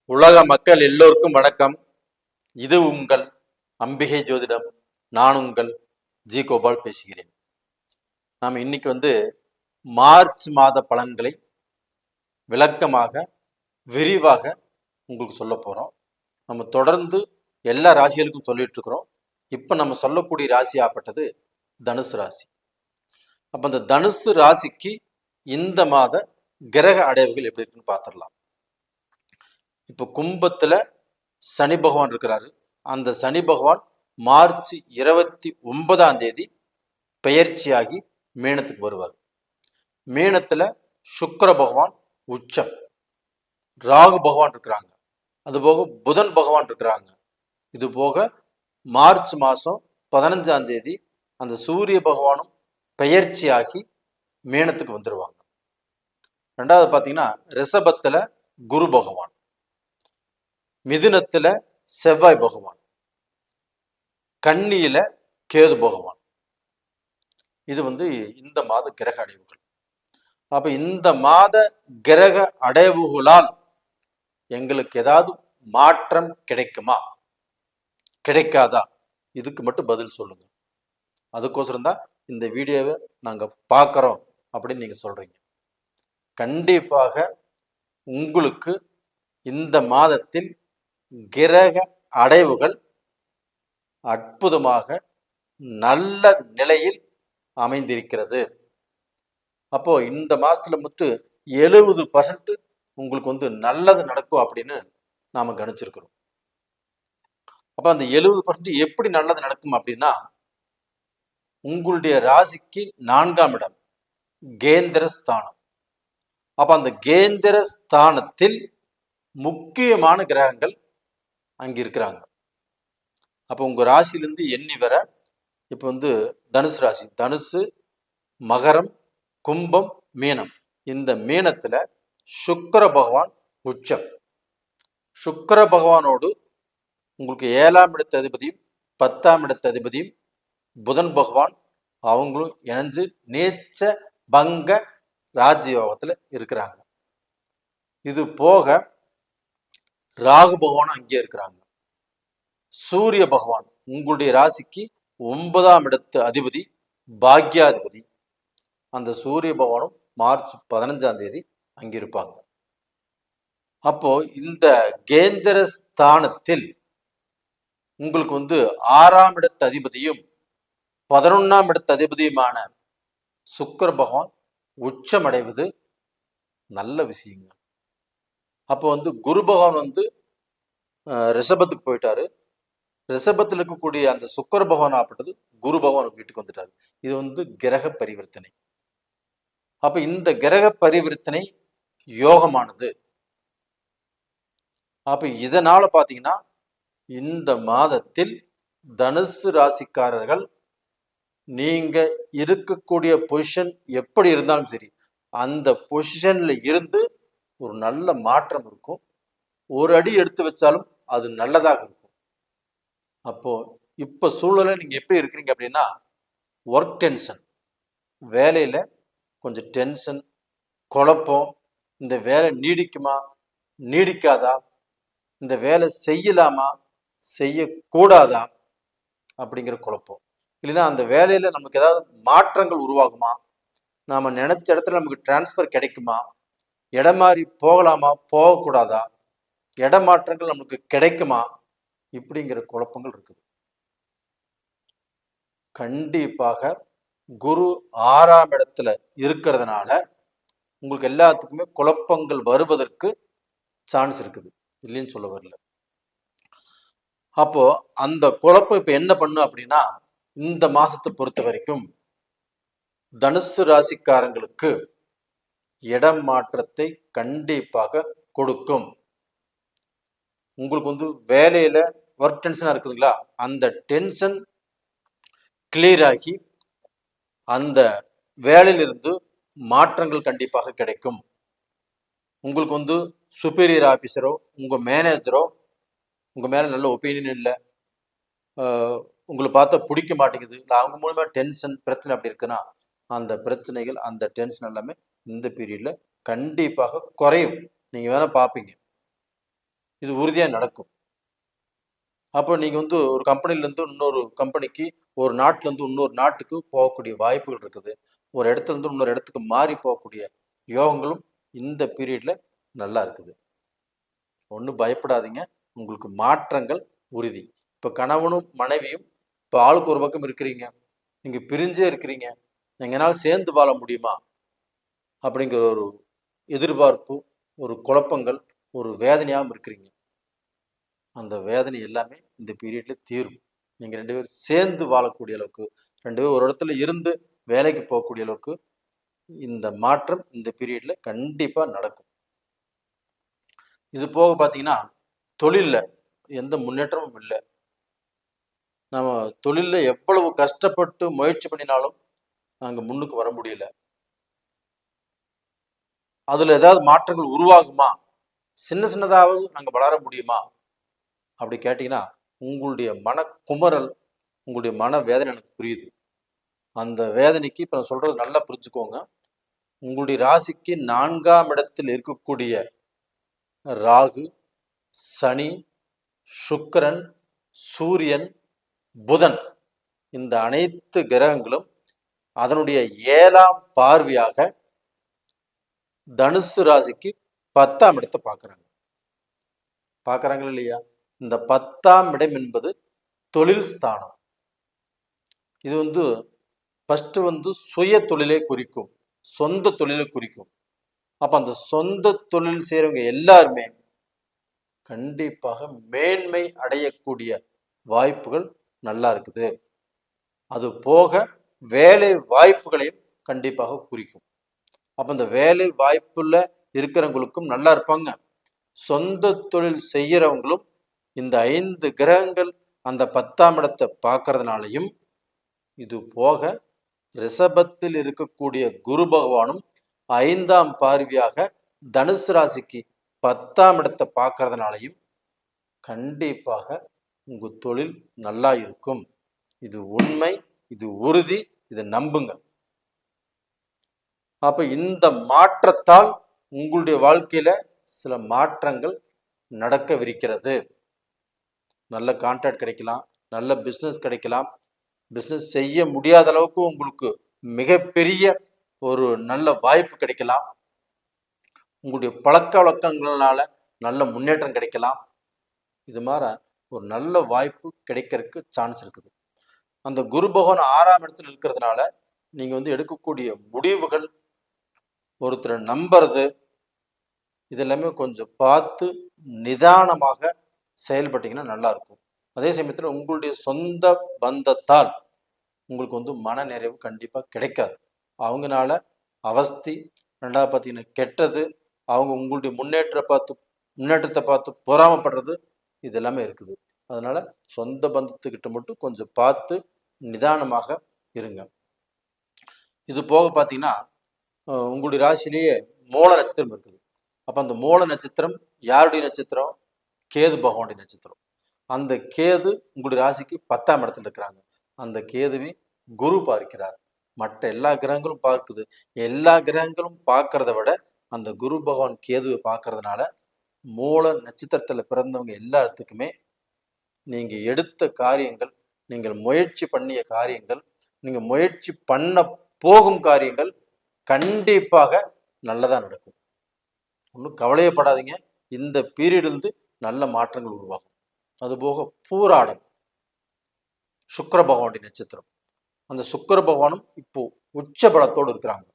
உலக மக்கள் எல்லோருக்கும் வணக்கம். இது உங்கள் அம்பிகை ஜோதிடம். நான் உங்கள் ஜி கோபால் பேசுகிறேன். நாம் இன்னைக்கு மார்ச் மாத பலன்களை விளக்கமாக விரிவாக உங்களுக்கு சொல்ல போறோம். நம்ம தொடர்ந்து எல்லா ராசிகளுக்கும் சொல்லிட்டு இருக்கிறோம். இப்ப நம்ம சொல்லக்கூடிய ராசி ஆப்பட்டது தனுசு ராசி. அப்ப அந்த தனுசு ராசிக்கு இந்த மாத கிரக அடைவுகள் எப்படி இருக்குன்னு பார்த்துடலாம். இப்போ கும்பத்துல சனி பகவான் இருக்கிறாரு. அந்த சனி பகவான் மார்ச் 29 பெயர்ச்சியாகி மீனத்துக்கு வருவார். மீனத்துல சுக்கிர பகவான் உச்சம், ராகு பகவான் இருக்கிறாங்க, அது போக புதன் பகவான் இருக்கிறாங்க. இது போக மார்ச் மாசம் 15 அந்த சூரிய பகவானும் பெயர்ச்சியாகி மீனத்துக்கு வந்துருவாங்க. ரெண்டாவது பாத்தீங்கன்னா ரிஷபத்துல குரு பகவான், மிதுனத்துல செவ்வாய் பகவான், கன்னியில கேது பகவான். இது இந்த மாத கிரக அடைவுகள். அப்ப இந்த மாத கிரக அடைவுகளால் எங்களுக்கு ஏதாவது மாற்றம் கிடைக்குமா கிடைக்காதா? இதுக்கு மட்டும் பதில் சொல்லுங்க. அதுக்கோசரம் தான் இந்த வீடியோவை நாங்க பார்க்கிறோம் அப்படின்னு நீங்க சொல்றீங்க. கண்டிப்பாக உங்களுக்கு இந்த மாதத்தில் கிரக அடைவுகள் அற்புதமாக நல்ல நிலையில் அமைந்திருக்கிறது. அப்போ இந்த மாசத்துல மட்டும் 70% உங்களுக்கு நல்லது நடக்கும் அப்படின்னு நாம கணிச்சிருக்கிறோம். அப்ப அந்த 70% எப்படி நல்லது நடக்கும் அப்படின்னா, உங்களுடைய ராசிக்கு 4ஆம் இடம் கேந்திர ஸ்தானம். அப்ப அந்த கேந்திர ஸ்தானத்தில் முக்கியமான கிரகங்கள் அங்க இருக்கிறாங்க. அப்ப உங்க ராசியிலிருந்து எண்ணி வர இப்ப தனுசு ராசி, தனுசு, மகரம், கும்பம், மீனம். இந்த மீனத்துல சுக்கிர பகவான் உச்சம். சுக்கிர பகவானோடு உங்களுக்கு 7ஆம் இடத்து அதிபதியும் 10ஆம் இடத்து அதிபதியும் புதன் பகவான் அவங்களும் இணைஞ்சு நீச்ச பங்க ராஜயோகத்துல இருக்கிறாங்க. இது போக ராகு பகவான் அங்கே இருக்கிறாங்க. சூரிய பகவான் உங்களுடைய ராசிக்கு 9ஆம் இடத்து அதிபதி, பாக்யாதிபதி. அந்த சூரிய பகவானும் மார்ச் 15 அங்க இருப்பாங்க. அப்போ இந்த கேந்திர ஸ்தானத்தில் உங்களுக்கு 6ஆம் இடத்து அதிபதியும் 11ஆம் இடத்து அதிபதியுமான சுக்கிர பகவான் உச்சம் அடைவது நல்ல விஷயங்க. அப்போ குரு பகவான் ரிஷபத்துக்கு போயிட்டாரு. ரிஷபத்தில் இருக்கக்கூடிய அந்த சுக்கிர பகவான் ஆப்பட்டது குரு பகவான் வீட்டுக்கு வந்துட்டாரு. இது கிரக பரிவர்த்தனை. அப்ப இந்த கிரக பரிவர்த்தனை யோகமானது. அப்ப இதனால பாத்தீங்கன்னா இந்த மாதத்தில் தனுசு ராசிக்காரர்கள் நீங்க இருக்கக்கூடிய பொசிஷன் எப்படி இருந்தாலும் சரி, அந்த பொசிஷன்ல இருந்து ஒரு நல்ல மாற்றம் இருக்கும். ஒரு அடி எடுத்து வச்சாலும் அது நல்லதாக இருக்கும். அப்போ இப்ப சூழ்நிலை நீங்க எப்படி இருக்கிறீங்க அப்படின்னா, ஒர்க் டென்ஷன், வேலையில கொஞ்சம் டென்ஷன், குழப்பம், இந்த வேலை நீடிக்குமா நீடிக்காதா, இந்த வேலை செய்யலாமா செய்யக்கூடாதா அப்படிங்கிற குழப்பம். இல்லைன்னா அந்த வேலையில நமக்கு ஏதாவது மாற்றங்கள் உருவாகுமா, நாம நினைச்ச இடத்துல நமக்கு டிரான்ஸ்பர் கிடைக்குமா, இடம் மாறி போகலாமா போகக்கூடாதா, இடமாற்றங்கள் நமக்கு கிடைக்குமா, இப்படிங்கிற குழப்பங்கள் இருக்குது. கண்டிப்பாக குரு 6ஆம் இடத்துல இருக்கிறதுனால உங்களுக்கு எல்லாத்துக்குமே குழப்பங்கள் வருவதற்கு சான்ஸ் இருக்குது, இல்லைன்னு சொல்ல வரல. அப்போ அந்த குழப்பம் இப்ப என்ன பண்ணும் அப்படின்னா, இந்த மாசத்தை பொறுத்த வரைக்கும் தனுசு ராசிக்காரங்களுக்கு இடம் மாற்றத்தை கண்டிப்பாக கொடுக்கும். உங்களுக்கு வேலையில ஒர்க் டென்ஷனா இருக்குதுங்களா, அந்த டென்ஷன் கிளியர் ஆகி அந்த வேலையிலிருந்து மாற்றங்கள் கண்டிப்பாக கிடைக்கும். உங்களுக்கு சுப்பீரியர் ஆபீசரோ உங்க மேனேஜரோ உங்க மேல நல்ல ஒப்பீனியன் இல்லை, உங்களை பார்த்தா பிடிக்க மாட்டேங்குது, இல்லை அவங்க மூலமா டென்ஷன் பிரச்சனை அப்படி இருக்குன்னா, அந்த பிரச்சனைகள் அந்த டென்ஷன் எல்லாமே இந்த பீரியட்ல கண்டிப்பாக குறையும். நீங்க வேணா பார்ப்பீங்க. இது உறுதியாக நடக்கும். அப்போ நீங்கள் வந்து ஒரு கம்பெனிலேருந்து இன்னொரு கம்பெனிக்கு, ஒரு நாட்டிலேருந்து இன்னொரு நாட்டுக்கு போகக்கூடிய வாய்ப்புகள் இருக்குது. ஒரு இடத்துலேருந்து இன்னொரு இடத்துக்கு மாறி போகக்கூடிய யோகங்களும் இந்த பீரியடில் நல்லா இருக்குது. ஒன்றும் பயப்படாதீங்க. உங்களுக்கு மாற்றங்கள் உறுதி. இப்போ கணவனும் மனைவியும் இப்போ ஆளுக்கு ஒரு பக்கம் இருக்கிறீங்க, நீங்கள் பிரிஞ்சே இருக்கிறீங்க, எங்களால் சேர்ந்து வாழ முடியுமா அப்படிங்கிற ஒரு எதிர்பார்ப்பு, ஒரு குழப்பங்கள், ஒரு வேதனையாகவும் இருக்கிறீங்க. அந்த வேதனை எல்லாமே இந்த பீரியட்ல தீரும். நீங்கள் 2 பேரும் சேர்ந்து வாழக்கூடிய அளவுக்கு, 2 பேரும் ஒரு இடத்துல இருந்து வேலைக்கு போகக்கூடிய அளவுக்கு இந்த மாற்றம் இந்த பீரியட்ல கண்டிப்பாக நடக்கும். இது போக பார்த்தீங்கன்னா, தொழிலில் எந்த முன்னேற்றமும் இல்லை. நம்ம தொழிலில் எவ்வளவு கஷ்டப்பட்டு முயற்சி பண்ணினாலும் நாங்கள் முன்னுக்கு வர முடியல. அதில் ஏதாவது மாற்றங்கள் உருவாகுமா, சின்ன சின்னதாவது நாங்கள் வளர முடியுமா அப்படி கேட்டிங்கன்னா, உங்களுடைய மன குமரல், உங்களுடைய மன வேதனை எனக்கு புரியுது. அந்த வேதனைக்கு இப்போ நான் சொல்கிறது நல்லா புரிஞ்சுக்கோங்க. உங்களுடைய ராசிக்கு 4ஆம் இடத்தில் இருக்கக்கூடிய ராகு, சனி, சுக்கிரன், சூரியன், புதன், இந்த அனைத்து கிரகங்களும் அதனுடைய 7ஆம் பார்வையாக தனுசு ராசிக்கு 10ஆம் இடத்தை பார்க்குறாங்களா இல்லையா? இந்த 10ஆம் இடம் என்பது தொழில் ஸ்தானம். இது வந்து ஃபர்ஸ்ட் வந்து சுய தொழிலை குறிக்கும், சொந்த தொழிலை குறிக்கும். அப்போ அந்த சொந்த தொழில் செய்கிறவங்க எல்லாருமே கண்டிப்பாக மேன்மை அடையக்கூடிய வாய்ப்புகள் நல்லா இருக்குது. அது போக வேலை வாய்ப்புகளையும் கண்டிப்பாக குறிக்கும். அப்போ இந்த வேலை வாய்ப்புல இருக்கிறவங்களுக்கும் நல்லா இருப்பாங்க. சொந்த தொழில் செய்கிறவங்களும் இந்த 5 கிரகங்கள் அந்த 10ஆம் இடத்தை பார்க்கறதுனாலையும், இது போக ரிஷபத்தில் இருக்கக்கூடிய குரு பகவானும் 5ஆம் பார்வையாக தனுசு ராசிக்கு 10ஆம் இடத்தை பார்க்கறதுனாலையும் கண்டிப்பாக உங்க தொழில் நல்லா இருக்கும். இது உண்மை, இது உறுதி, இதை நம்புங்க. அப்ப இந்த மாற்றத்தால் உங்களுடைய வாழ்க்கையில சில மாற்றங்கள் நடக்கவிருக்கிறது. நல்ல கான்ட்ராக்ட் கிடைக்கலாம், நல்ல பிஸ்னஸ் கிடைக்கலாம், பிஸ்னஸ் செய்ய முடியாத அளவுக்கு உங்களுக்கு மிகப்பெரிய ஒரு நல்ல வாய்ப்பு கிடைக்கலாம், உங்களுடைய பழக்க வழக்கங்களால நல்ல முன்னேற்றம் கிடைக்கலாம். இது மாதிரி ஒரு நல்ல வாய்ப்பு கிடைக்கிறதுக்கு சான்ஸ் இருக்குது. அந்த குரு பகவான் 6ஆம் இடத்துல இருக்கிறதுனால நீங்க வந்து எடுக்கக்கூடிய முடிவுகள், ஒருத்தரை நம்புறது, இதெல்லாமே கொஞ்சம் பார்த்து நிதானமாக செயல்பட்டீங்கன்னா நல்லா இருக்கும். அதே சமயத்தில் உங்களுடைய சொந்த பந்தத்தால் உங்களுக்கு வந்து மன நிறைவு கண்டிப்பாக கிடைக்காது. அவங்கனால அவஸ்தி, ரெண்டாவது பார்த்தீங்கன்னா கெட்டது, அவங்க உங்களுடைய முன்னேற்றத்தை பார்த்து பொறாமப்படுறது, இது எல்லாமே இருக்குது. அதனால சொந்த பந்தத்துக்கிட்ட மட்டும் கொஞ்சம் பார்த்து நிதானமாக இருங்க. இது போக பார்த்தீங்கன்னா, உங்களுடைய ராசிலேயே மூல நட்சத்திரம் இருக்குது. அப்போ அந்த மூல நட்சத்திரம் யாருடைய நட்சத்திரம்? கேது பகவானுடைய நட்சத்திரம். அந்த கேது உங்களுடைய ராசிக்கு 10ஆம் இடத்துல இருக்கிறாங்க. அந்த கேதுவை குரு பார்க்கிறார். மற்ற எல்லா கிரகங்களும் பார்க்குது. எல்லா கிரகங்களும் பார்க்கறத விட அந்த குரு பகவான் கேதுவை பார்க்கறதுனால மூல நட்சத்திரத்துல பிறந்தவங்க எல்லாத்துக்குமே நீங்க எடுத்த காரியங்கள், நீங்கள் முயற்சி பண்ணிய காரியங்கள், நீங்க முயற்சி பண்ண போகும் காரியங்கள் கண்டிப்பாக நல்லதா நடக்கும். ஒன்றும் கவலையப்படாதீங்க. இந்த பீரியட்லேருந்து நல்ல மாற்றங்கள் உருவாகும். அதுபோக பூராடம் சுக்கிர பகவானுடைய நட்சத்திரம். அந்த சுக்கிர பகவானும் இப்போ உச்ச பலத்தோடு இருக்கிறாங்க.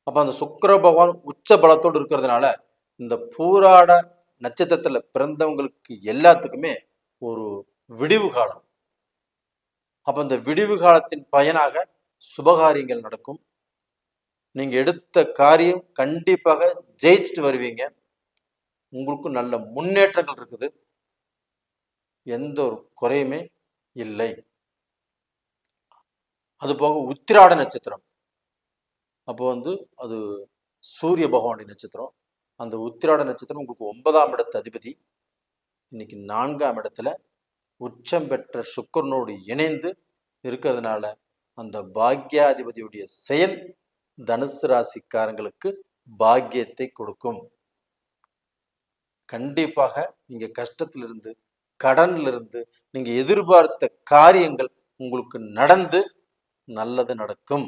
அப்போ அந்த சுக்கிர பகவான் உச்ச பலத்தோடு இருக்கிறதுனால இந்த பூராட நட்சத்திரத்துல பிறந்தவங்களுக்கு எல்லாத்துக்குமே ஒரு விடிவு காலம். அப்ப இந்த விடிவு காலத்தின் பயனாக சுபகாரியங்கள் நடக்கும். நீங்க எடுத்த காரியம் கண்டிப்பாக ஜெயிச்சுட்டு வருவீங்க. உங்களுக்கும் நல்ல முன்னேற்றங்கள் இருக்குது. எந்த ஒரு குறையுமே இல்லை. அது போக உத்திராட நட்சத்திரம், அப்போ வந்து அது சூரிய பகவானுடைய நட்சத்திரம். அந்த உத்திராட நட்சத்திரம் உங்களுக்கு 9ஆம் இடத்து அதிபதி. இன்னைக்கு 4ஆம் இடத்துல உச்சம் பெற்ற சுக்கிரனோடு இணைந்து இருக்கிறதுனால அந்த பாக்யாதிபதியுடைய செயல் தனுசு ராசிக்காரங்களுக்கு பாக்கியத்தை கொடுக்கும். கண்டிப்பாக நீங்க கஷ்டத்திலிருந்து, கடன்ல இருந்து, நீங்க எதிர்பார்த்த காரியங்கள் உங்களுக்கு நடந்து நல்லது நடக்கும்.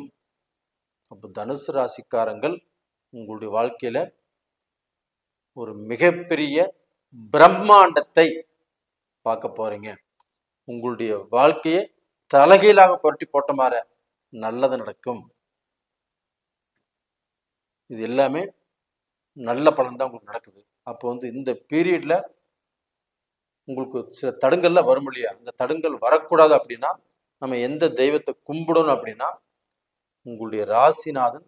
அப்போ தனுசு ராசிக்காரங்கள் உங்களுடைய வாழ்க்கையில ஒரு மிகப்பெரிய பிரம்மாண்டத்தை பார்க்க போறீங்க. உங்களுடைய வாழ்க்கையை தலைகீழாக புரட்டி போட்ட மாதிரி நல்லது நடக்கும். இது எல்லாமே நல்ல பலன் தான் உங்களுக்கு நடக்குது. அப்போ இந்த பீரியட்ல உங்களுக்கு சில தடுங்கள்லாம் வரும் இல்லையா, அந்த தடுங்கல் வரக்கூடாது அப்படின்னா நம்ம எந்த தெய்வத்தை கும்பிடணும் அப்படின்னா, உங்களுடைய ராசிநாதன்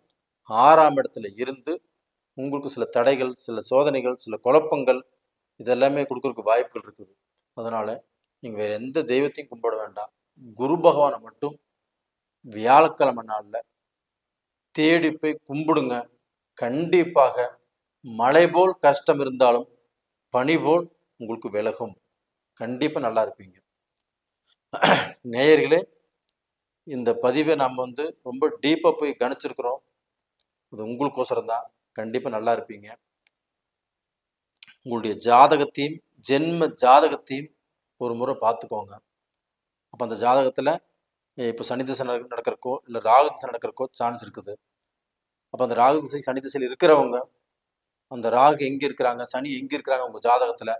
6ஆம் இடத்துல இருந்து உங்களுக்கு சில தடைகள், சில சோதனைகள், சில குழப்பங்கள் இதெல்லாமே கொடுக்கறதுக்கு வாய்ப்புகள் இருக்குது. அதனால நீங்க வேற எந்த தெய்வத்தையும் கும்பிட வேண்டாம். குரு பகவானை மட்டும் வியாழக்கிழமை நாள்ல தேடி போய் கும்பிடுங்க. கண்டிப்பாக மழை போல் கஷ்டம் இருந்தாலும் பனி போல் உங்களுக்கு விலகும். கண்டிப்பா நல்லா இருப்பீங்க. நேயர்களே, இந்த பதிவை நம்ம ரொம்ப டீப்பா போய் கணிச்சிருக்கிறோம். அது உங்களுக்கோசரம் தான். கண்டிப்பா நல்லா இருப்பீங்க. உங்களுடைய ஜாதகத்தையும் ஜென்ம ஜாதகத்தையும் ஒரு முறை பார்த்துக்கோங்க. அப்போ அந்த ஜாதகத்துல இப்போ சனி திசை நடக்கிறக்கோ இல்லை ராகு திசை நடக்கிறக்கோ சான்ஸ் இருக்குது. அப்போ அந்த ராகு திசை சனி திசையில் இருக்கிறவங்க அந்த ராகு எங்கே இருக்கிறாங்க, சனி எங்கே இருக்கிறாங்க உங்கள் ஜாதகத்தில்,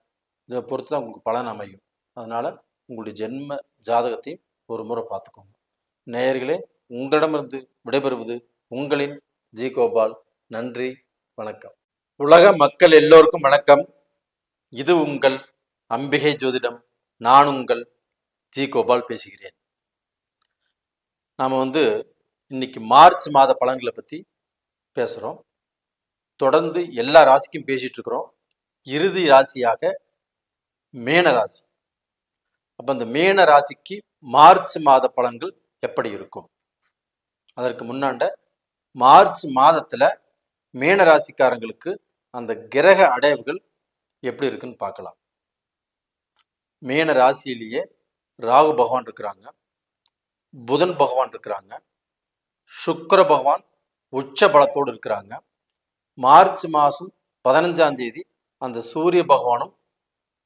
இதை பொறுத்து தான் உங்களுக்கு பலன் அமையும். அதனால உங்களுடைய ஜென்ம ஜாதகத்தையும் ஒரு முறை பார்த்துக்கோங்க. நேயர்களே, உங்களிடமிருந்து விடைபெறுவது உங்களின் ஜி கோபால். நன்றி, வணக்கம். உலக மக்கள் எல்லோருக்கும் வணக்கம். இது உங்கள் அம்பிகை ஜோதிடம். நான் உங்கள் ஜி கோபால் பேசுகிறேன். நாம் இன்னைக்கு மார்ச் மாத பலன்களை பற்றி பேசுகிறோம். தொடர்ந்து எல்லா ராசிக்கும் பேசிட்டு இருக்கிறோம். இறுதி ராசியாக மேன ராசி. அப்போ அந்த மேன ராசிக்கு மார்ச் மாத பலன்கள் எப்படி இருக்கும்? அதற்கு முன்னாண்ட மார்ச் மாதத்துல மேன ராசிக்காரங்களுக்கு அந்த கிரக அடைவுகள் எப்படி இருக்குன்னு பார்க்கலாம். மேன ராசியிலேயே ராகு பகவான் இருக்கிறாங்க, புதன் பகவான் இருக்கிறாங்க, சுக்கிர பகவான் உச்ச பலத்தோடு இருக்கிறாங்க. மார்ச் மாதம் 15ஆம் தேதி அந்த சூரிய பகவானும்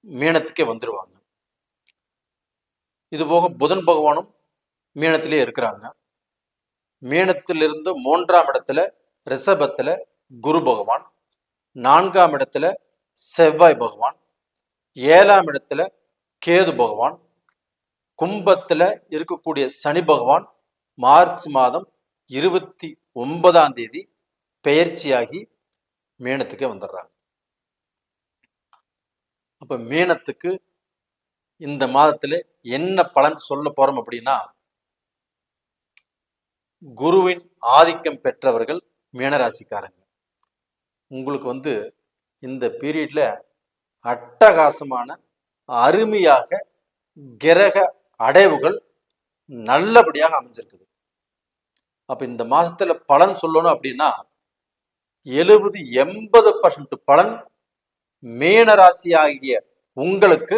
மீனத்துக்கே வந்துடுவாங்க. இது போக புதன் பகவானும் மீனத்திலே இருக்கிறாங்க. மீனத்திலிருந்து 3ஆம் இடத்துல ரிஷபத்துல குரு பகவான், 4ஆம் இடத்துல செவ்வாய் பகவான், 7ஆம் இடத்துல கேது பகவான், கும்பத்துல இருக்கக்கூடிய சனி பகவான் மார்ச் மாதம் 29ஆம் தேதி பெயர்ச்சியாகி மீனத்துக்கே வந்துடுறாங்க. அப்ப மீனத்துக்கு இந்த மாதத்துல என்ன பலன் சொல்ல போறோம் அப்படின்னா, குருவின் ஆதிக்கம் பெற்றவர்கள் மீனராசிக்காரங்க. உங்களுக்கு இந்த பீரியட்ல அட்டகாசமான அருமையாக கிரக அடைவுகள் நல்லபடியாக அமைஞ்சிருக்குது. அப்ப இந்த மாசத்துல பலன் சொல்லணும் அப்படின்னா 70-80% பலன் மீனராசி ஆகிய உங்களுக்கு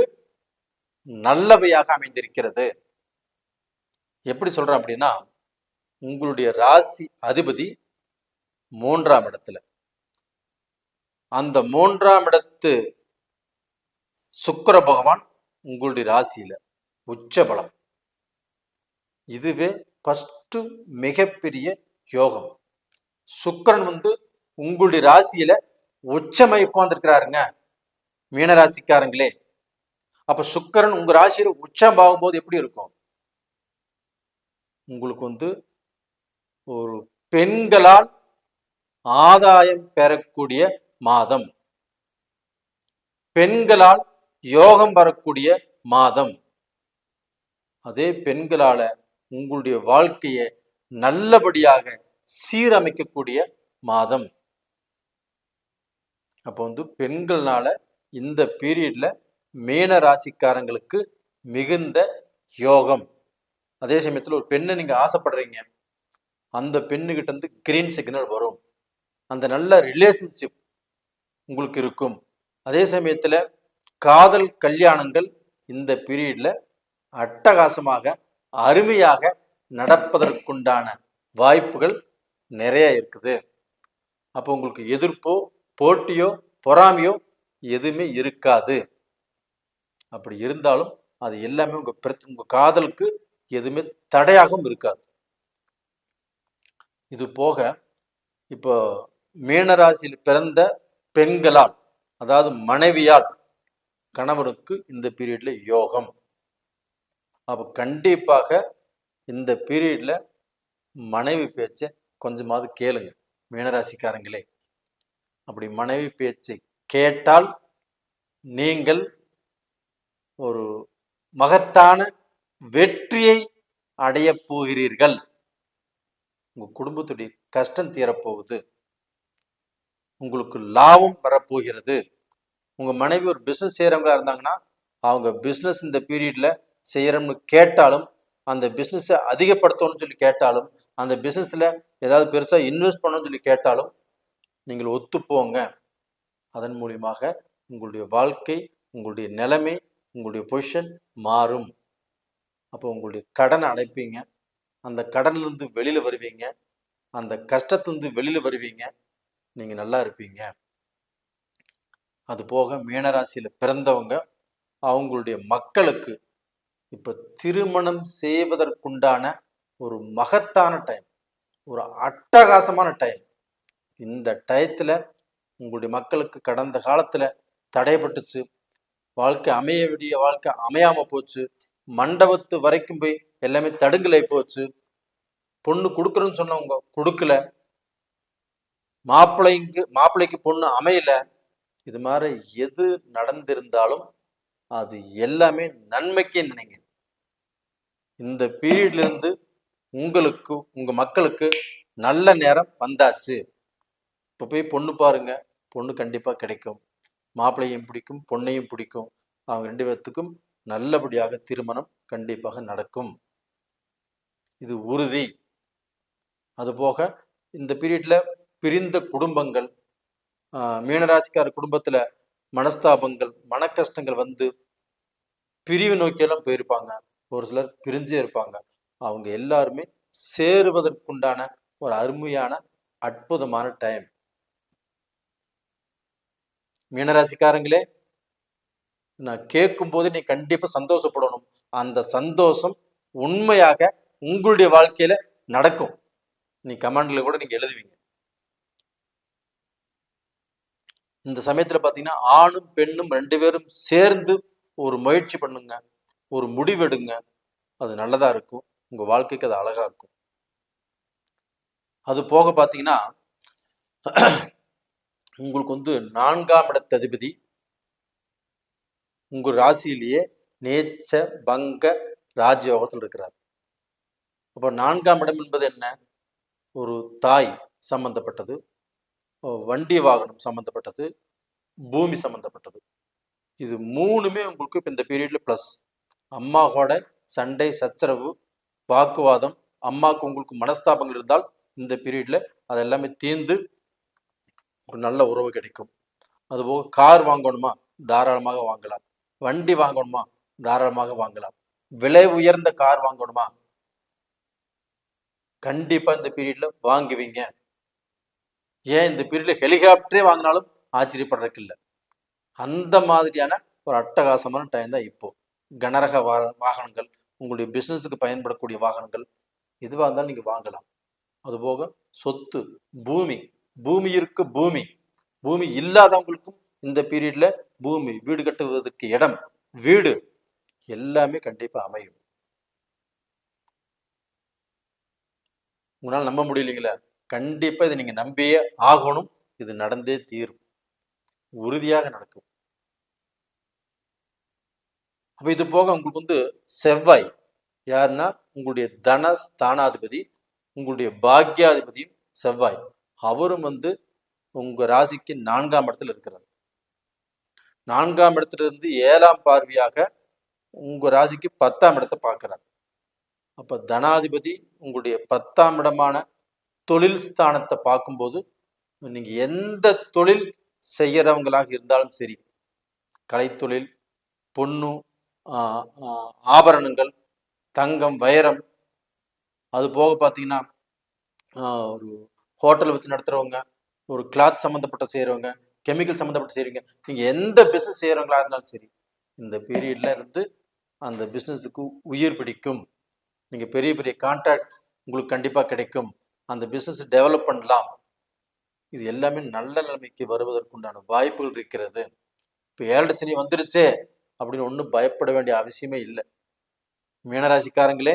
நல்லவையாக அமைந்திருக்கிறது. எப்படி சொல்றேன் அப்படின்னா, உங்களுடைய ராசி அதிபதி 3ஆம் இடத்துல, அந்த 3ஆம் இடத்து சுக்கிர பகவான் உங்களுடைய ராசியில உச்ச பலம். இதுவே ஃபர்ஸ்ட் மிகப்பெரிய யோகம். சுக்கிரன் உங்களுடைய ராசியில உச்சமை உட்கார்ந்துருக்கிறாருங்க மீனராசிக்காரங்களே. அப்ப சுக்கிரன் உங்க ராசியில உச்சம் ஆகும்போது எப்படி இருக்கும்? உங்களுக்கு ஒரு பெண்களால் ஆதாயம் பெறக்கூடிய மாதம், பெண்களால் யோகம் வரக்கூடிய மாதம், அதே பெண்களால உங்களுடைய வாழ்க்கையை நல்லபடியாக சீரமைக்கக்கூடிய மாதம். அப்போ பெண்கள்னால இந்த பீரியட்ல மேன ராசிக்காரங்களுக்கு மிகுந்த யோகம். அதே சமயத்துல ஒரு பெண்ணை நீங்க ஆசைப்படுறீங்க, அந்த பெண்ணுகிட்ட கிரீன் சிக்னல் வரும். அந்த நல்ல ரிலேஷன்ஷிப் உங்களுக்கு இருக்கும். அதே சமயத்துல காதல் கல்யாணங்கள் இந்த பீரியட்ல அட்டகாசமாக அருமையாக நடப்பதற்குண்டான வாய்ப்புகள் நிறைய இருக்குது. அப்போ உங்களுக்கு எதிர்ப்போ போட்டியோ பொறாமையோ எதுவுமே இருக்காது. அப்படி இருந்தாலும் அது எல்லாமே உங்க காதலுக்கு எதுவுமே தடையாகவும் இருக்காது. இது போக இப்போ மீனராசியில் பிறந்த பெண்களால், அதாவது மனைவியால் கணவனுக்கு இந்த பீரியட்ல யோகம். அப்போ கண்டிப்பாக இந்த பீரியட்ல மனைவி பேச்சை கொஞ்சமாவது கேளுங்க மீனராசிக்காரங்களே. அப்படி மனைவி பேச்சை கேட்டால் நீங்கள் ஒரு மகத்தான வெற்றியை அடைய போகிறீர்கள். உங்க குடும்பத்துடைய கஷ்டம் தீரப்போகுது, உங்களுக்கு லாபம் வரப்போகிறது. உங்க மனைவி ஒரு பிசினஸ் செய்யறவங்களா இருந்தாங்கன்னா அவங்க பிசினஸ் இந்த பீரியட்ல செய்யறோம்னு கேட்டாலும், அந்த பிசினஸை அதிகப்படுத்தணும்னு சொல்லி கேட்டாலும், அந்த பிசினஸ்ல ஏதாவது பெருசா இன்வெஸ்ட் பண்ணணும்னு சொல்லி கேட்டாலும் நீங்கள் ஒத்துப்போங்க. அதன் மூலியமாக உங்களுடைய வாழ்க்கை, உங்களுடைய நிலைமை, உங்களுடைய பொசிஷன் மாறும். அப்போ உங்களுடைய கடனை அடைப்பீங்க, அந்த கடன்லேருந்து வெளியில வருவீங்க, அந்த கஷ்டத்துலேருந்து வெளியில வருவீங்க, நீங்க நல்லா இருப்பீங்க. அது போக மீனராசியில பிறந்தவங்க அவங்களுடைய மக்களுக்கு இப்ப திருமணம் செய்வதற்குண்டான ஒரு மகத்தான டைம், ஒரு அட்டகாசமான டைம். இந்த டயத்துல உங்களுடைய மக்களுக்கு கடந்த காலத்துல தடைப்பட்டுச்சு, வாழ்க்கை அமைய வேண்டிய வாழ்க்கை அமையாம போச்சு, மண்டபத்து வரைக்கும் போய் எல்லாமே தடுங்கலை போச்சு, பொண்ணு கொடுக்குறேன்னு சொன்னவங்க கொடுக்கல, மாப்பிள்ளைக்கு பொண்ணு அமையல. இது மாதிரி எது நடந்திருந்தாலும் அது எல்லாமே நன்மைக்கே நினைங்க. இந்த பீரியட்ல இருந்து உங்களுக்கு உங்க மக்களுக்கு நல்ல நேரம் வந்தாச்சு. இப்ப போய் பொண்ணு பாருங்க, பொண்ணு கண்டிப்பா கிடைக்கும். மாப்பிள்ளையும் பிடிக்கும், பொண்ணையும் பிடிக்கும். அவங்க 2 பேர்த்துக்கும் நல்லபடியாக திருமணம் கண்டிப்பாக நடக்கும், இது உறுதி. அது போக இந்த பீரியட்ல பிரிந்த குடும்பங்கள், மீனராசிக்கார குடும்பத்துல மனஸ்தாபங்கள், மன கஷ்டங்கள் வந்து பிரிவு நோக்கியெல்லாம் போயிருப்பாங்க. ஒரு சிலர் பிரிஞ்சே இருப்பாங்க. அவங்க எல்லாருமே சேருவதற்குண்டான ஒரு அருமையான அற்புதமான டைம். மீனராசிக்காரங்களே, நான் கேட்கும் போது நீ கண்டிப்பா சந்தோஷப்படணும். அந்த சந்தோஷம் உண்மையாக உங்களுடைய வாழ்க்கையில நடக்கும். நீ கமெண்ட்ல கூட நீங்க எழுதுவீங்க. இந்த சமயத்துல பாத்தீங்கன்னா ஆணும் பெண்ணும் 2 பேரும் சேர்ந்து ஒரு முயற்சி பண்ணுங்க, ஒரு முடிவெடுங்க. அது நல்லதா இருக்கும், உங்க வாழ்க்கைக்கு அது அழகா இருக்கும். அது போக பாத்தீங்கன்னா உங்களுக்கு வந்து 4ஆம் இடத்து அதிபதி உங்க ராசியிலேயே நேச்ச பங்க ராஜயோகத்தில் இருக்கிறார். அப்போ 4ஆம் இடம் என்பது என்ன? ஒரு தாய் சம்பந்தப்பட்டது, வண்டி வாகனம் சம்பந்தப்பட்டது, பூமி சம்பந்தப்பட்டது. இது 3மே உங்களுக்கு இப்போ இந்த பீரியட்ல பிளஸ். அம்மாவோட சண்டை சச்சரவு வாக்குவாதம், அம்மாவுக்கு உங்களுக்கு மனஸ்தாபங்கள் இருந்தால் இந்த பீரியட்ல அது எல்லாமே தீர்ந்து ஒரு நல்ல உறவு கிடைக்கும். அதுபோக கார் வாங்கணுமா தாராளமாக வாங்கலாம், வண்டி வாங்கணுமா தாராளமாக வாங்கலாம், விலை உயர்ந்த கார் வாங்கணுமா கண்டிப்பா இந்த பீரியட்ல வாங்குவீங்க. ஏன் இந்த பீரியட்ல ஹெலிகாப்டரே வாங்கினாலும் ஆச்சரியப்படுறதுக்கு இல்லை. அந்த மாதிரியான ஒரு அட்டகாசமான டைம் தான் இப்போ. கனரக வாகனங்கள், உங்களுடைய பிசினஸுக்கு பயன்படக்கூடிய வாகனங்கள் எதுவாக இருந்தாலும் நீங்க வாங்கலாம். அதுபோக சொத்து, பூமி, பூமி இருக்கு, பூமி இல்லாதவங்களுக்கும் இந்த பீரியட்ல பூமி, வீடு கட்டுவதற்கு இடம், வீடு எல்லாமே கண்டிப்பா அமையும். உங்களால் நம்ப முடியலைங்களா? கண்டிப்பா இதை நீங்க நம்பியே ஆகணும். இது நடந்தே தீரும், உறுதியாக நடக்கும். அப்ப இது போக உங்களுக்கு வந்து செவ்வாய் யாருன்னா உங்களுடைய தன ஸ்தானாதிபதி, உங்களுடைய பாக்யாதிபதியும் செவ்வாய். அவரும் வந்து உங்க ராசிக்கு 4ஆம் இடத்துல இருக்கிறார். 4ஆம் இடத்துல இருந்து 7ஆம் பார்வையாக உங்க ராசிக்கு 10ஆம் இடத்தை பார்க்கிறார். அப்ப தனாதிபதி உங்களுடைய 10ஆம் இடமான தொழில் ஸ்தானத்தை பார்க்கும்போது நீங்க எந்த தொழில் செய்யறவங்களாக இருந்தாலும் சரி, கலைத்தொழில், பொண்ணு, ஆபரணங்கள், தங்கம், வைரம், அது போக பார்த்தீங்கன்னா ஒரு ஹோட்டல் வச்சு நடத்துறவங்க, ஒரு கிளாத் சம்மந்தப்பட்ட செய்கிறவங்க, கெமிக்கல் சம்மந்தப்பட்டு செய்கிறீங்க, நீங்கள் எந்த பிஸ்னஸ் செய்கிறவங்களா இருந்தாலும் சரி, இந்த பீரியட்ல இருந்து அந்த பிஸ்னஸுக்கு உயிர் பிடிக்கும். நீங்கள் பெரிய பெரிய கான்ட்ராக்ட்ஸ் உங்களுக்கு கண்டிப்பாக கிடைக்கும். அந்த பிஸ்னஸ் டெவலப் பண்ணலாம். இது எல்லாமே நல்ல நிலைமைக்கு வருவதற்குண்டான வாய்ப்புகள் இருக்கிறது. இப்போ 7 சனி வந்துருச்சே அப்படின்னு ஒன்றும் பயப்பட வேண்டிய அவசியமே இல்லை. மீனராசிக்காரங்களே,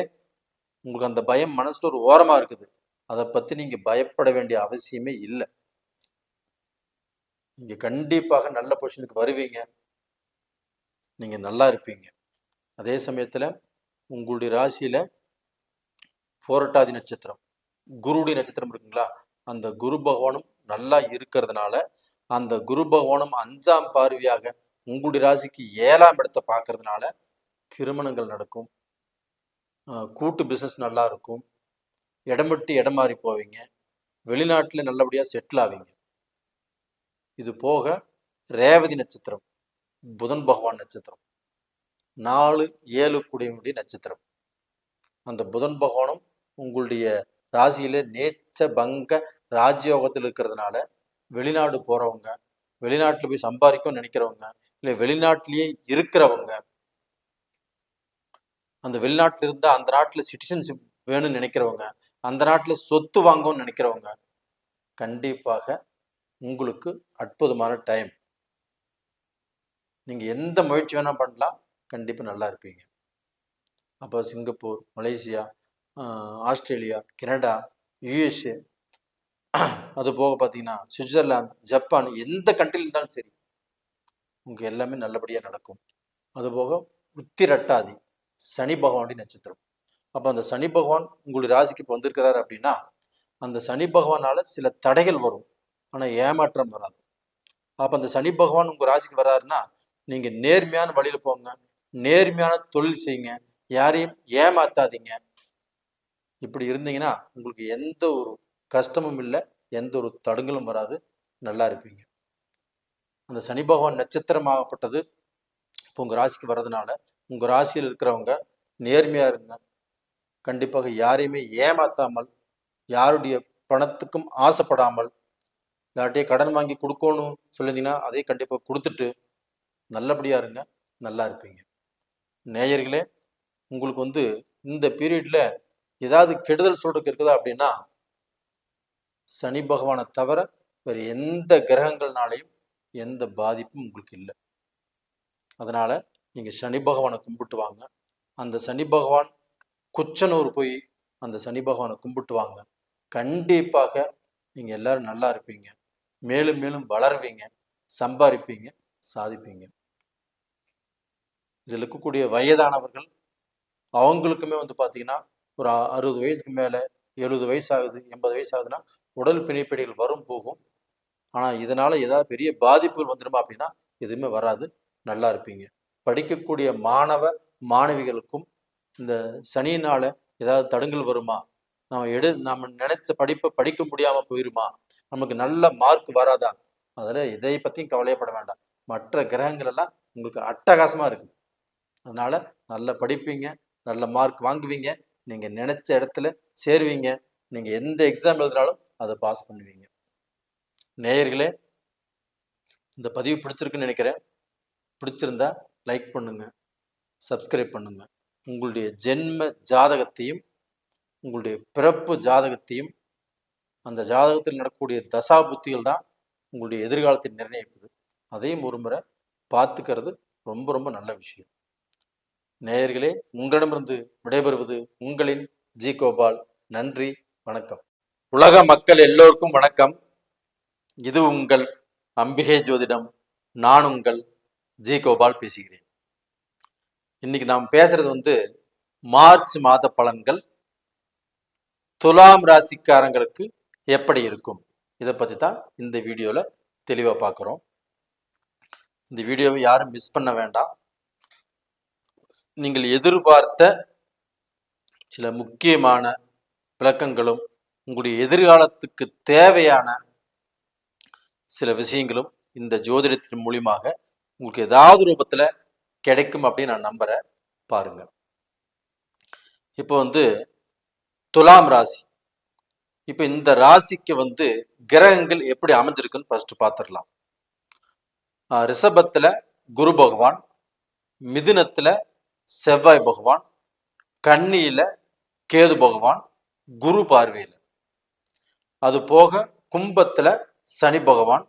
உங்களுக்கு அந்த பயம் மனசுல ஒரு ஓரமா இருக்குது. அதை பத்தி நீங்க பயப்பட வேண்டிய அவசியமே இல்லை. நீங்க கண்டிப்பாக நல்ல பொசிஷனுக்கு வருவீங்க. நீங்க நல்லா இருப்பீங்க. அதே சமயத்துல உங்களுடைய ராசியில போரட்டாதி நட்சத்திரம், குருடைய நட்சத்திரம் இருக்குங்களா, அந்த குரு பகவானும் நல்லா இருக்கிறதுனால அந்த குரு பகவானும் 5ஆம் பார்வையாக உங்களுடைய ராசிக்கு 7ஆம் இடத்தை பார்க்கறதுனால திருமணங்கள் நடக்கும், கூட்டு பிசினஸ் நல்லா இருக்கும், இடம் விட்டு இடம் மாறி போவீங்க, வெளிநாட்டில் நல்லபடியாக செட்டில் ஆவீங்க. இது போக ரேவதி நட்சத்திரம், புதன் பகவான் நட்சத்திரம், 4, 7 கூடியவனுடைய நட்சத்திரம். அந்த புதன் பகவானும் உங்களுடைய ராசியில நேச்ச பங்க ராஜயோகத்தில் இருக்கிறதுனால வெளிநாடு போறவங்க, வெளிநாட்டில் போய் சம்பாதிக்கும் நினைக்கிறவங்க, இல்லை வெளிநாட்டிலேயே இருக்கிறவங்க, அந்த வெளிநாட்டில் இருந்தா அந்த நாட்டில் சிட்டிசன்ஷிப் வேணும்னு நினைக்கிறவங்க, அந்த நாட்டில் சொத்து வாங்கணும்னு நினைக்கிறவங்க, கண்டிப்பாக உங்களுக்கு அற்புதமான டைம். நீங்க எந்த முயற்சி வேணா பண்ணலாம், கண்டிப்பா நல்லா இருப்பீங்க. அப்போ Singapore, Malaysia, Australia, Canada, USA, அது போக பார்த்தீங்கன்னா சுவிட்சர்லாந்து, ஜப்பான், எந்த கண்ட்ரியில் இருந்தாலும் சரி உங்களுக்கு எல்லாமே நல்லபடியாக நடக்கும். அதுபோக உத்திரட்டாதி சனி பகவானுடைய நட்சத்திரம். அப்போ அந்த சனி பகவான் உங்களுடைய ராசிக்கு இப்போ வந்திருக்கிறாரு அப்படின்னா அந்த சனி பகவானால சில தடைகள் வரும், ஆனால் ஏமாற்றம் வராது. அப்போ அந்த சனி பகவான் உங்கள் ராசிக்கு வர்றாருன்னா நீங்கள் நேர்மையான வழியில் போங்க, நேர்மையான தொழில் செய்யுங்க, யாரையும் ஏமாத்தாதீங்க. இப்படி இருந்தீங்கன்னா உங்களுக்கு எந்த ஒரு கஷ்டமும் இல்லை, எந்த ஒரு தடுங்களும் வராது, நல்லா இருப்பீங்க. அந்த சனி பகவான் நட்சத்திரமாகப்பட்டது இப்போ உங்கள் ராசிக்கு வர்றதுனால உங்கள் ராசியில் இருக்கிறவங்க நேர்மையாக இருங்க. கண்டிப்பாக யாரையுமே ஏமாத்தாமல், யாருடைய பணத்துக்கும் ஆசைப்படாமல், யார்கிட்டயே கடன் வாங்கி கொடுக்கணும்னு சொல்லியிருந்தீங்கன்னா அதே கண்டிப்பாக கொடுத்துட்டு நல்லபடியாக இருங்க, நல்லா இருப்பீங்க. நேயர்களே, உங்களுக்கு இந்த பீரியடில் ஏதாவது கெடுதல் சொல்றதுக்கு இருக்குதா அப்படின்னா சனி பகவானை தவிர வேறு எந்த கிரகங்கள்னாலையும் எந்த பாதிப்பும் உங்களுக்கு இல்லை. அதனால நீங்க சனி பகவானை கும்பிட்டு வாங்க. அந்த சனி பகவான் குச்சனூர் போய் அந்த சனி பகவானை கும்பிட்டு வாங்க. கண்டிப்பாக நீங்க எல்லாரும் நல்லா இருப்பீங்க, மேலும் மேலும் வளருவீங்க, சம்பாதிப்பீங்க, சாதிப்பீங்க. இதில் இருக்கக்கூடிய வயதானவர்கள் அவங்களுக்குமே பார்த்தீங்கன்னா ஒரு 60 வயசுக்கு மேலே, 70 வயசு ஆகுது, 80 வயசு ஆகுதுன்னா உடல் பிணைப்படிகள் வரும் போகும். ஆனால் இதனால ஏதாவது பெரிய பாதிப்புகள் வந்துடுமா அப்படின்னா எதுவுமே வராது, நல்லா இருப்பீங்க. படிக்கக்கூடிய மாணவ மாணவிகளுக்கும் இந்த சனியினால ஏதாவது தடங்கல் வருமா, நம்ம நினைச்ச படிப்பை படிக்க முடியாம போயிருமா, நமக்கு நல்ல மார்க் வராதா, அதில் இதை பற்றியும் கவலையப்பட வேண்டாம். மற்ற கிரகங்கள் எல்லாம் உங்களுக்கு அட்டகாசமா இருக்குது. அதனால நல்லா படிப்பீங்க, நல்ல மார்க் வாங்குவீங்க, நீங்க நினைச்ச இடத்துல சேருவீங்க, நீங்க எந்த எக்ஸாம் எழுதினாலும் அதை பாஸ் பண்ணுவீங்க. நேயர்களே, இந்த பதிவு பிடிச்சிருக்குன்னு நினைக்கிறேன். பிடிச்சிருந்தா லைக் பண்ணுங்க, சப்ஸ்கிரைப் பண்ணுங்க. உங்களுடைய ஜென்ம ஜாதகத்தையும் உங்களுடைய பிறப்பு ஜாதகத்தையும், அந்த ஜாதகத்தில் நடக்கக்கூடிய தசா புத்திகள் தான் உங்களுடைய எதிர்காலத்தை நிர்ணயிப்பது. அதையும் ஒரு முறை பார்த்துக்கிறது ரொம்ப ரொம்ப நல்ல விஷயம். நேயர்களே, உங்களிடமிருந்து விடைபெறுவது உங்களின் ஜி கோபால். நன்றி, வணக்கம். உலக மக்கள் எல்லோருக்கும் வணக்கம். இது உங்கள் அம்பிகை ஜோதிடம். நான் உங்கள் ஜி கோபால் பேசுகிறேன். இன்னைக்கு நாம் பேசுறது மார்ச் மாத பலன்கள் துலாம் ராசிக்காரங்களுக்கு எப்படி இருக்கும், இதை பற்றி தான் இந்த வீடியோவில் தெளிவாக பார்க்குறோம். இந்த வீடியோவை யாரும் மிஸ் பண்ண வேண்டாம். நீங்கள் எதிர்பார்த்த சில முக்கியமான விளக்கங்களும் உங்களுடைய எதிர்காலத்துக்கு தேவையான சில விஷயங்களும் இந்த ஜோதிடத்தின் மூலியமாக உங்களுக்கு ஏதாவது ரூபத்தில் கிடைக்கும் அப்படின்னு நான் நம்புறேன். பாருங்க, இப்போ துலாம் ராசி. இப்போ இந்த ராசிக்கு கிரகங்கள் எப்படி அமைஞ்சிருக்குன்னு ஃபர்ஸ்ட் பார்த்துடலாம். ரிஷபத்துல குரு பகவான், மிதுனத்துல செவ்வாய் பகவான், கன்னியில கேது பகவான் குரு பார்வையில். அது போக கும்பத்துல சனி பகவான்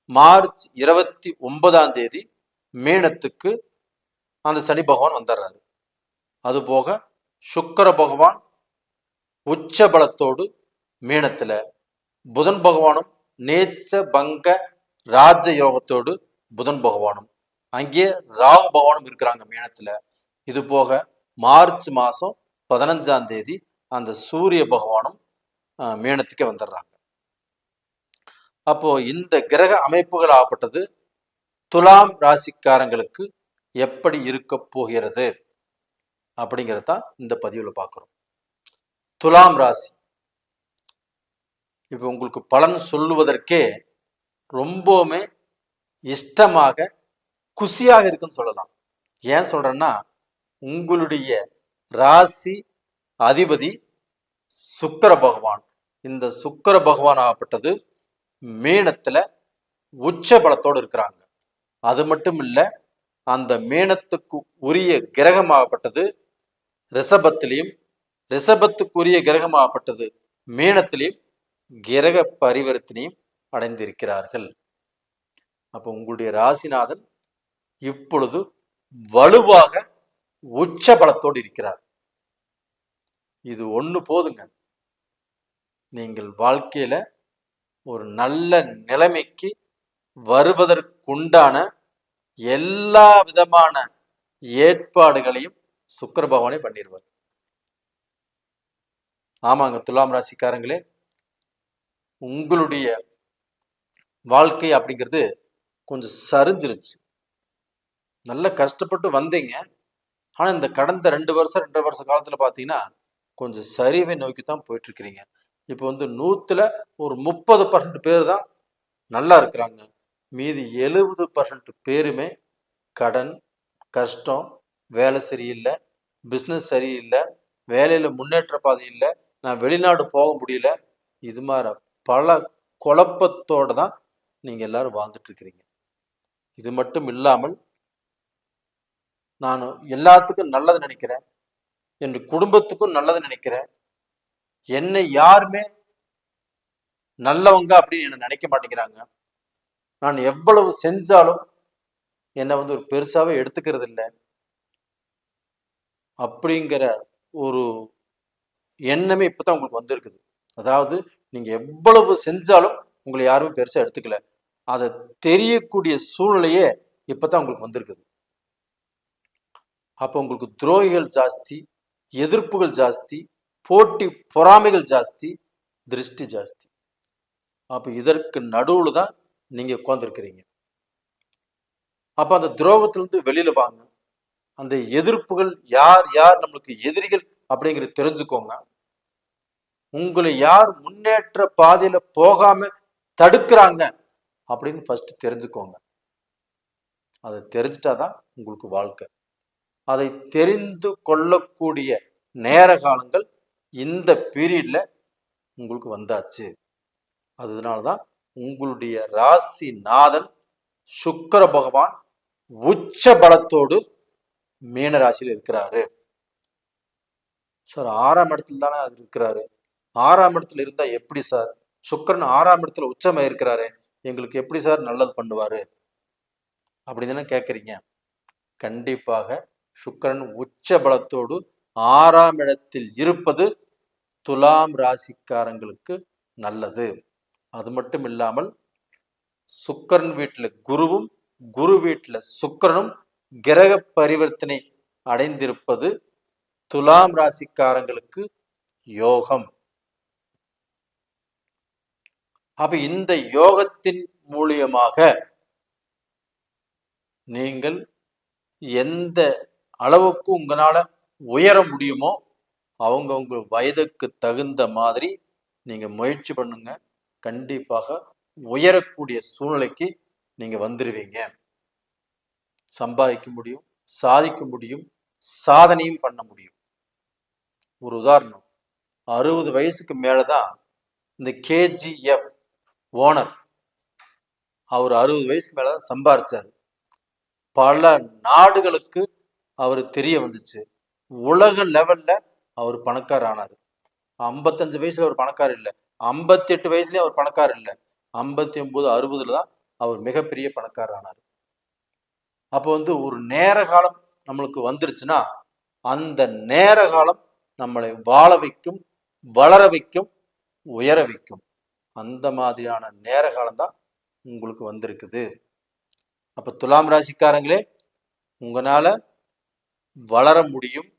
மார்ச் 29 மீனத்துக்கு அந்த சனி பகவான் வந்துடுறாரு. அது போக சுக்கிர பகவான் உச்ச பலத்தோடு மீனத்துல, புதன் பகவானும் நேச்ச பங்க ராஜ யோகத்தோடு புதன் பகவானும், அங்கே ராகு பகவானும் இருக்கிறாங்க மீனத்துல. இது போக மார்ச் மாசம் 15 அந்த சூரிய பகவானும் மீனத்துக்கே வந்துடுறாங்க. அப்போ இந்த கிரக அமைப்புகள் ஆகப்பட்டது துலாம் ராசிக்காரங்களுக்கு எப்படி இருக்க போகிறது அப்படிங்கிறதான் இந்த பதிவில் பார்க்குறோம். துலாம் ராசி இப்போ உங்களுக்கு பலன் சொல்லுவதற்கே ரொம்பவுமே இஷ்டமாக குஷியாக இருக்குன்னு சொல்லலாம். ஏன் சொல்றேன்னா, உங்களுடைய ராசி அதிபதி சுக்கிர பகவான். இந்த சுக்கிர பகவான் ஆகப்பட்டது மீனத்துல உச்ச பலத்தோடு இருக்கிறாங்க. அது மட்டும் இல்ல, அந்த மீனத்துக்கு உரிய கிரகமாகப்பட்டது ரிஷபத்திலையும், ரிஷபத்துக்குரிய கிரகமாகப்பட்டது மீனத்திலையும் கிரக பரிவர்த்தனையும் அடைந்திருக்கிறார்கள். அப்போ உங்களுடைய ராசிநாதன் இப்பொழுது வலுவாக உச்ச பலத்தோடு இருக்கிறார். இது ஒண்ணு போதுங்க, நீங்கள் வாழ்க்கையில ஒரு நல்ல நிலைமைக்கு வருவதற்குண்டான எல்லா விதமான ஏற்பாடுகளையும் சுக்கிர பகவானே பண்ணிடுவார். ஆமாங்க துலாம் ராசிக்காரங்களே, உங்களுடைய வாழ்க்கை அப்படிங்கிறது கொஞ்சம் சரிஞ்சிருச்சு. நல்ல கஷ்டப்பட்டு வந்தீங்க. ஆனா இந்த கடந்த 2 வருஷ காலத்துல பாத்தீங்கன்னா கொஞ்சம் சரிவை நோக்கித்தான் போயிட்டு இருக்கிறீங்க. இப்போ 100ல ஒரு 30% பேர் தான் நல்லா இருக்கிறாங்க. மீதி 70% பேருமே கடன், கஷ்டம், வேலை சரியில்லை, பிஸ்னஸ் சரியில்லை, வேலையில முன்னேற்ற பாதை இல்லை, நான் வெளிநாடு போக முடியல, இது மாதிரி பல குழப்பத்தோட தான் நீங்க எல்லாரும் வாழ்ந்துட்டு இருக்கிறீங்க. இது மட்டும் இல்லாமல் நான் எல்லாத்துக்கும் நல்லது நினைக்கிறேன், என் குடும்பத்துக்கும் நல்லது நினைக்கிறேன், என்னை யாருமே நல்லவங்க அப்படின்னு என்ன நினைக்க மாட்டேங்கிறாங்க, நான் எவ்வளவு செஞ்சாலும் என்னை ஒரு பெருசாவே எடுத்துக்கிறது இல்லை அப்படிங்கிற ஒரு எண்ணமே இப்பதான் உங்களுக்கு வந்திருக்குது. அதாவது நீங்க எவ்வளவு செஞ்சாலும் உங்களை யாருமே பெருசா எடுத்துக்கல, அதை தெரியக்கூடிய சூழ்நிலையே இப்பதான் உங்களுக்கு வந்திருக்குது. அப்போ உங்களுக்கு துரோகிகள் ஜாஸ்தி, எதிர்ப்புகள் ஜாஸ்தி, போட்டி பொறாமைகள் ஜாஸ்தி, திருஷ்டி ஜாஸ்தி. அப்ப இதற்கு நடுவுல தான் நீங்க உட்கார்ந்துருக்கிறீங்க. அப்ப அந்த துரோகத்திலிருந்து வெளியில வாங்க. அந்த எதிர்ப்புகள் யார் யார் நம்மளுக்கு எதிரிகள் அப்படிங்கிறது தெரிஞ்சுக்கோங்க. உங்களை யார் முன்னேற்ற பாதையில போகாம தடுக்கிறாங்க அப்படின்னு ஃபர்ஸ்ட் தெரிஞ்சுக்கோங்க. அதை தெரிஞ்சிட்டாதான் உங்களுக்கு வாழ்க்கை. அதை தெரிந்து கொள்ளக்கூடிய நேர காலங்கள் இந்த பீரியட்ல உங்களுக்கு வந்தாச்சு. அதனாலதான் உங்களுடைய ராசி நாதன் சுக்கிர பகவான் உச்ச பலத்தோடு மீன ராசியில் இருக்கிறாரு. சார் 6ஆம் இடத்துல தானே அது இருக்கிறாரு, 6ஆம் இடத்துல இருந்தா எப்படி சார், சுக்கிரன் 6ஆம் இடத்துல உச்சமா இருக்கிறாரு, எங்களுக்கு எப்படி சார் நல்லது பண்ணுவாரு அப்படின்னு தானே கேட்குறீங்க. கண்டிப்பாக சுக்கிரன் உச்ச பலத்தோடு 6ஆம் இடத்தில் இருப்பது துலாம் ராசிக்காரங்களுக்கு நல்லது. அது மட்டும் இல்லாமல் சுக்கிரன் வீட்டுல குருவும், குரு வீட்டுல சுக்கிரனும் கிரக பரிவர்த்தனை அடைந்திருப்பது துலாம் ராசிக்காரங்களுக்கு யோகம். அப்ப இந்த யோகத்தின் மூலியமாக நீங்கள் எந்த அளவுக்கு உங்களால உயர முடியுமோ அவங்கவுங்க வயதுக்கு தகுந்த மாதிரி நீங்க முயற்சி பண்ணுங்க. கண்டிப்பாக உயரக்கூடிய சூழ்நிலைக்கு நீங்க வந்துருவீங்க. சம்பாதிக்க முடியும், சாதிக்க முடியும், சாதனையும் பண்ண முடியும். ஒரு உதாரணம், 60 வயசுக்கு மேலதான் இந்த KGF ஓனர் அவர் 60 வயசுக்கு மேலதான் சம்பாரிச்சாரு. பல நாடுகளுக்கு அவர் தெரிய வந்துச்சு. உலக லெவல்ல அவர் பணக்கார ஆனாரு. 55 வயசுல அவர் பணக்காரர் இல்லை, 58 வயசுலயும் அவர் பணக்காரர் இல்லை, 59 60 தான் அவர் மிகப்பெரிய பணக்காரர் ஆனார். அப்போ ஒரு நேர காலம் நம்மளுக்கு வந்துருச்சுன்னா அந்த நேர காலம் நம்மளை வாழ வைக்கும், வளர வைக்கும், உயர வைக்கும். அந்த மாதிரியான நேர காலம் தான் உங்களுக்கு வந்திருக்குது. அப்ப துலாம் ராசிக்காரங்களே, உங்களால வளர முடியும்,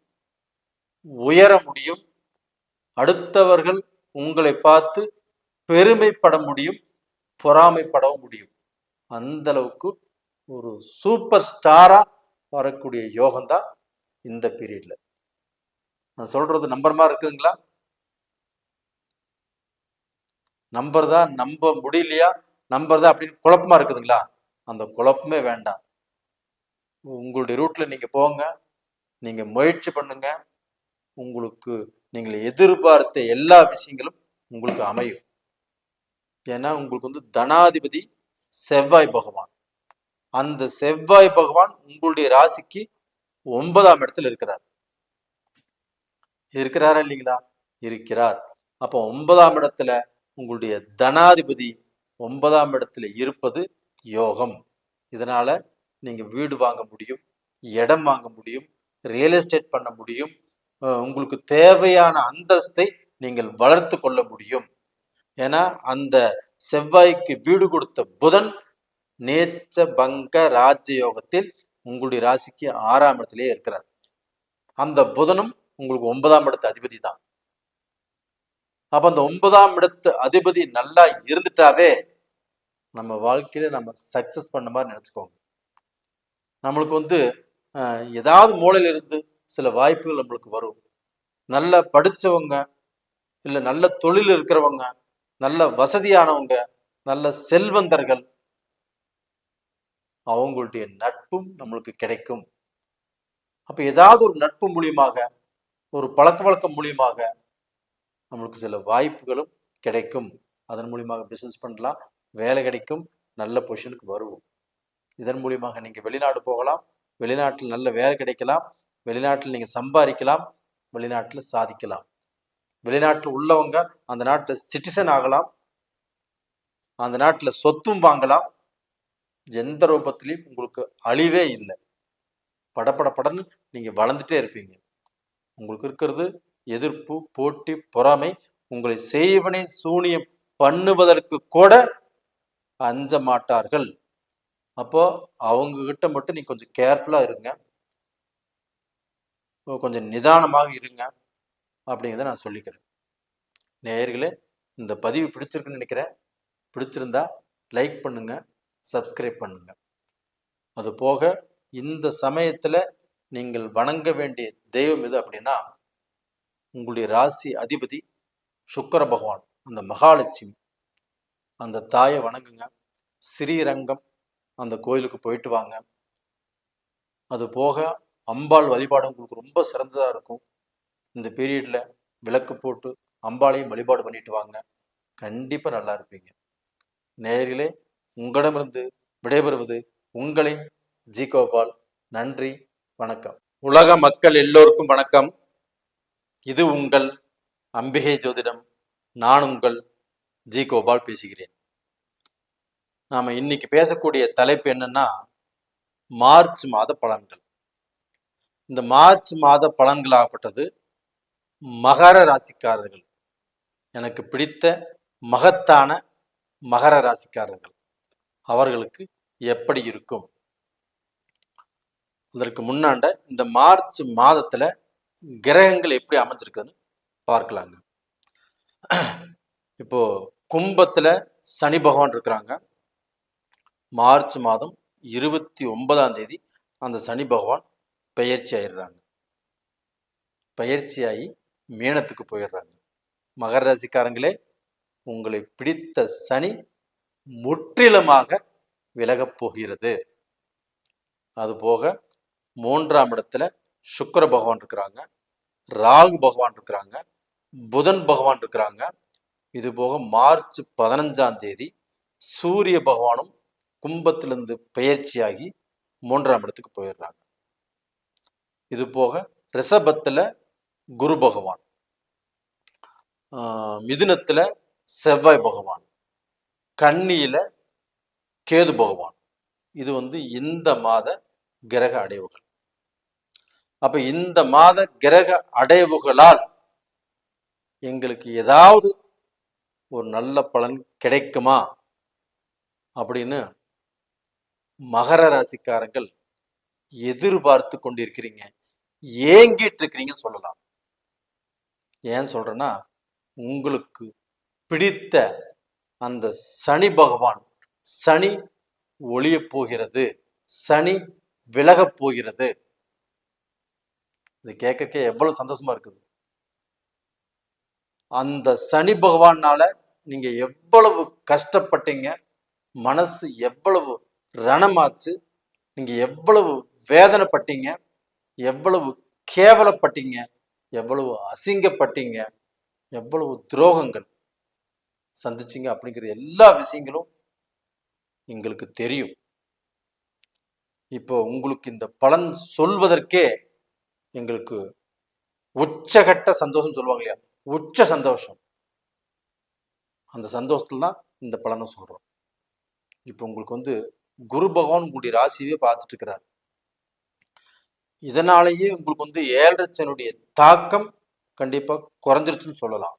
உயர முடியும், அடுத்தவர்கள் உங்களை பார்த்து பெருமைப்பட முடியும், பொறாமைப்படவும் முடியும். அந்த அளவுக்கு ஒரு சூப்பர் ஸ்டாரா வரக்கூடிய யோகம் தான் இந்த பீரியட்ல. நான் சொல்றது நம்புறமா இருக்குதுங்களா? நம்புறதா, நம்ப முடியலையா, நம்புறதா அப்படின்னு குழப்பமா இருக்குதுங்களா? அந்த குழப்பமே வேண்டாம். உங்களுடைய ரூட்ல நீங்க போங்க, நீங்க முயற்சி பண்ணுங்க, உங்களுக்கு நீங்கள் எதிர்பார்த்த எல்லா விஷயங்களும் உங்களுக்கு அமையும். ஏன்னா உங்களுக்கு தனாதிபதி செவ்வாய் பகவான். அந்த செவ்வாய் பகவான் உங்களுடைய ராசிக்கு 9ஆம் இடத்துல இருக்கிறார். இருக்கிறாரா இல்லைங்களா? இருக்கிறார். அப்போ 9ஆம் இடத்துல உங்களுடைய தனாதிபதி 9ஆம் இடத்துல இருப்பது யோகம். இதனால நீங்க வீடு வாங்க முடியும், இடம் வாங்க முடியும், ரியல் எஸ்டேட் பண்ண முடியும், உங்களுக்கு தேவையான அந்தஸ்தை நீங்கள் வளர்த்து கொள்ள முடியும். ஏன்னா அந்த செவ்வாய்க்கு வீடு கொடுத்த புதன் நேச்ச பங்க ராஜயோகத்தில் உங்களுடைய ராசிக்கு 6ஆம் இடத்திலேயே இருக்கிறார். அந்த புதனும் உங்களுக்கு 9ஆம் இடத்து அதிபதி தான். அப்ப அந்த 9ஆம் இடத்து அதிபதி நல்லா இருந்துட்டாவே நம்ம வாழ்க்கையில நம்ம சக்சஸ் பண்ண மாதிரி நினைச்சுக்கோங்க. நம்மளுக்கு ஏதாவது மூலையில இருந்து சில வாய்ப்புகள் நம்மளுக்கு வரும். நல்ல படிச்சவங்க, இல்ல நல்ல தொழில் இருக்கிறவங்க, நல்ல வசதியானவங்க, நல்ல செல்வந்தர்கள், அவங்களுடைய நட்பும் நம்மளுக்கு கிடைக்கும். அப்ப ஏதாவது ஒரு நட்பு மூலியமாக, ஒரு பழக்க வழக்கம் மூலியமாக நம்மளுக்கு சில வாய்ப்புகளும் கிடைக்கும். அதன் மூலியமாக பிசினஸ் பண்ணலாம், வேலை கிடைக்கும், நல்ல பொசிஷனுக்கு வருவோம். இதன் மூலியமாக நீங்க வெளிநாடு போகலாம், வெளிநாட்டில் நல்ல வேலை கிடைக்கலாம், வெளிநாட்டில் நீங்க சம்பாதிக்கலாம், வெளிநாட்டில் சாதிக்கலாம். வெளிநாட்டில் உள்ளவங்க அந்த நாட்டில் சிட்டிசன் ஆகலாம், அந்த நாட்டில் சொத்தும் வாங்கலாம். எந்த ரூபத்திலையும் உங்களுக்கு அழிவே இல்லை. படன்னு நீங்க வளர்ந்துட்டே இருப்பீங்க. உங்களுக்கு இருக்கிறது எதிர்ப்பு, போட்டி, பொறாமை. உங்களை செய்வனை சூனியம் பண்ணுவதற்கு கூட அஞ்ச மாட்டார்கள். அப்போ அவங்க கிட்ட மட்டும் நீ கொஞ்சம் கேர்ஃபுல்லா இருங்க, கொஞ்சம் நிதானமாக இருங்க அப்படிங்கிறத நான் சொல்லிக்கிறேன். நேயர்களே, இந்த பதிவு பிடிச்சிருக்குன்னு நினைக்கிறேன். பிடிச்சிருந்தா லைக் பண்ணுங்க, சப்ஸ்கிரைப் பண்ணுங்க. அது போக இந்த சமயத்துல நீங்கள் வணங்க வேண்டிய தெய்வம் எது அப்படின்னா, உங்களுடைய ராசி அதிபதி சுக்கிர பகவான், அந்த மகாலட்சுமி, அந்த தாயை வணங்குங்க. ஸ்ரீரங்கம் அந்த கோயிலுக்கு போயிட்டு வாங்க. அது போக அம்பாள் வழிபாடு உங்களுக்கு ரொம்ப சிறந்ததா இருக்கும். இந்த பீரியட்ல விளக்கு போட்டு அம்பாளையும் வழிபாடு பண்ணிட்டு வாங்க. கண்டிப்பா நல்லா இருப்பீங்க. நேயர்களே, உங்களிடமிருந்து விடைபெறுவது உங்களின் ஜி கோபால். நன்றி, வணக்கம். உலக மக்கள் எல்லோருக்கும் வணக்கம். இது உங்கள் அம்பிகை ஜோதிடம். நான் உங்கள் ஜி கோபால் பேசுகிறேன். நாம இன்னைக்கு பேசக்கூடிய தலைப்பு என்னன்னா, மார்ச் மாத பலன்கள். இந்த மார்ச் மாத பலன்களாகப்பட்டது மகர ராசிக்காரர்கள், எனக்கு பிடித்த மகத்தான மகர ராசிக்காரர்கள், அவர்களுக்கு எப்படி இருக்கும்? அதற்கு முன்னாண்ட இந்த மார்ச் மாதத்துல கிரகங்கள் எப்படி அமைஞ்சிருக்குன்னு பார்க்கலாங்க. இப்போ கும்பத்துல சனி பகவான் இருக்கிறாங்க. மார்ச் மாதம் 29ஆம் தேதி அந்த சனி பகவான் பெயர்ச்சி ஆயிடுறாங்க. பயிற்சியாகி மீனத்துக்கு போயிடுறாங்க. மகர ராசிக்காரங்களே, உங்களை பிடித்த சனி முற்றிலுமாக விலகப் போகிறது. அது போக 3ஆம் இடத்துல சுக்கிர பகவான் இருக்கிறாங்க, ராகு பகவான் இருக்கிறாங்க, புதன் பகவான் இருக்கிறாங்க. இது போக மார்ச் 15ஆம் தேதி சூரிய பகவானும் கும்பத்திலிருந்து பெயர்ச்சியாகி 3ஆம் இடத்துக்கு போயிடுறாங்க. இது போக ரிஷபத்துல குரு பகவான், மிதுனத்துல செவ்வாய் பகவான், கன்னியில கேது பகவான். இது இந்த மாத கிரக அடைவுகள். அப்ப இந்த மாத கிரக அடைவுகளால் எங்களுக்கு ஏதாவது ஒரு நல்ல பலன் கிடைக்குமா அப்படின்னு மகர ராசிக்காரங்கள் எதிர்பார்த்து கொண்டிருக்கிறீங்க, ஏங்கிட்டு இருக்கிறீங்க சொல்லலாம். ஏன் சொல்றேன்னா, உங்களுக்கு பிடித்த அந்த சனி பகவான், சனி ஒளிய போகிறது, சனி விலகப் போகிறது. இது கேட்க எவ்வளவு சந்தோஷமா இருக்குது. அந்த சனி பகவானால நீங்க எவ்வளவு கஷ்டப்பட்டீங்க, மனசு எவ்வளவு ரணமாச்சு, நீங்க எவ்வளவு வேதனைப்பட்டீங்க, எவ்வளவு கேவலப்பட்டீங்க, எவ்வளவு அசிங்கப்பட்டீங்க, எவ்வளவு துரோகங்கள் சந்திச்சிங்க அப்படிங்கிற எல்லா விஷயங்களும் எங்களுக்கு தெரியும். இப்போ உங்களுக்கு இந்த பலன் சொல்வதற்கே எங்களுக்கு உச்சகட்ட சந்தோஷம் சொல்லுவாங்க இல்லையா, உச்ச சந்தோஷம். அந்த சந்தோஷத்துல தான் இந்த பலனை சொல்றோம். இப்போ உங்களுக்கு குரு பகவான் உங்களுடைய ராசியவே பார்த்துட்டு இருக்கிறார். இதனாலேயே உங்களுக்கு 7.5 சனியுடைய தாக்கம் கண்டிப்பா குறைஞ்சிருச்சுன்னு சொல்லலாம்.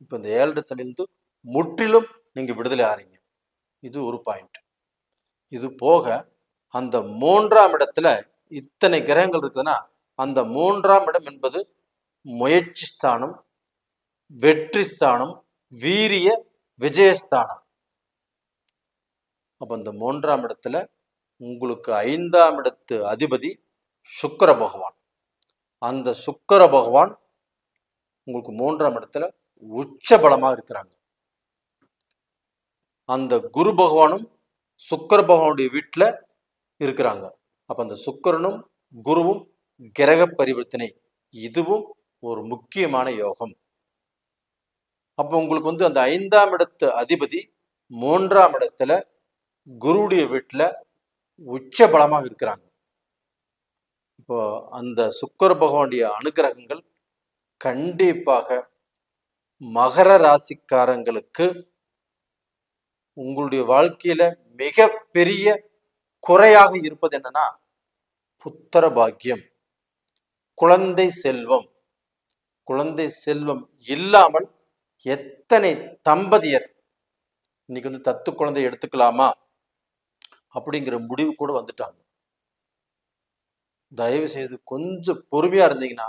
இப்போ இந்த 7.5 சனிலிருந்து முற்றிலும் நீங்க விடுதலை ஆறீங்க. இது ஒரு பாயிண்ட். இது போக அந்த 3ஆம் இடத்துல இத்தனை கிரகங்கள் இருக்குதுன்னா, அந்த 3ஆம் இடம் என்பது முயற்சி ஸ்தானம், வெற்றி ஸ்தானம், வீரிய விஜயஸ்தானம். அப்ப இந்த 3ஆம் இடத்துல உங்களுக்கு 5ஆம் இடத்து அதிபதி சுக்கிர பகவான். அந்த சுக்கிர பகவான் உங்களுக்கு 3ஆம் இடத்துல உச்ச பலமாக இருக்கிறாங்க. அந்த குரு பகவானும் சுக்கிர பகவானுடைய வீட்டுல இருக்கிறாங்க. அப்ப அந்த சுக்கிரனும் குருவும் கிரக பரிவர்த்தனை, இதுவும் ஒரு முக்கியமான யோகம். அப்ப உங்களுக்கு அந்த 5ஆம் இடத்து அதிபதி 3ஆம் இடத்துல குருவுடைய வீட்டுல உச்ச பலமாக இருக்கிறாங்க. இப்போ அந்த சுக்கிர பகவானுடைய அனுகிரகங்கள் கண்டிப்பாக மகர ராசிக்காரங்களுக்கு உங்களுடைய வாழ்க்கையில மிக பெரிய குறையாக இருப்பது என்னன்னா, புத்திர பாக்கியம், குழந்தை செல்வம். குழந்தை செல்வம் இல்லாமல் எத்தனை தம்பதியர் இன்னைக்கு தத்து குழந்தை எடுத்துக்கலாமா அப்படிங்கிற முடிவு கூட வந்துட்டாங்க. தயவு செய்து கொஞ்சம் பொறுமையா இருந்தீங்கன்னா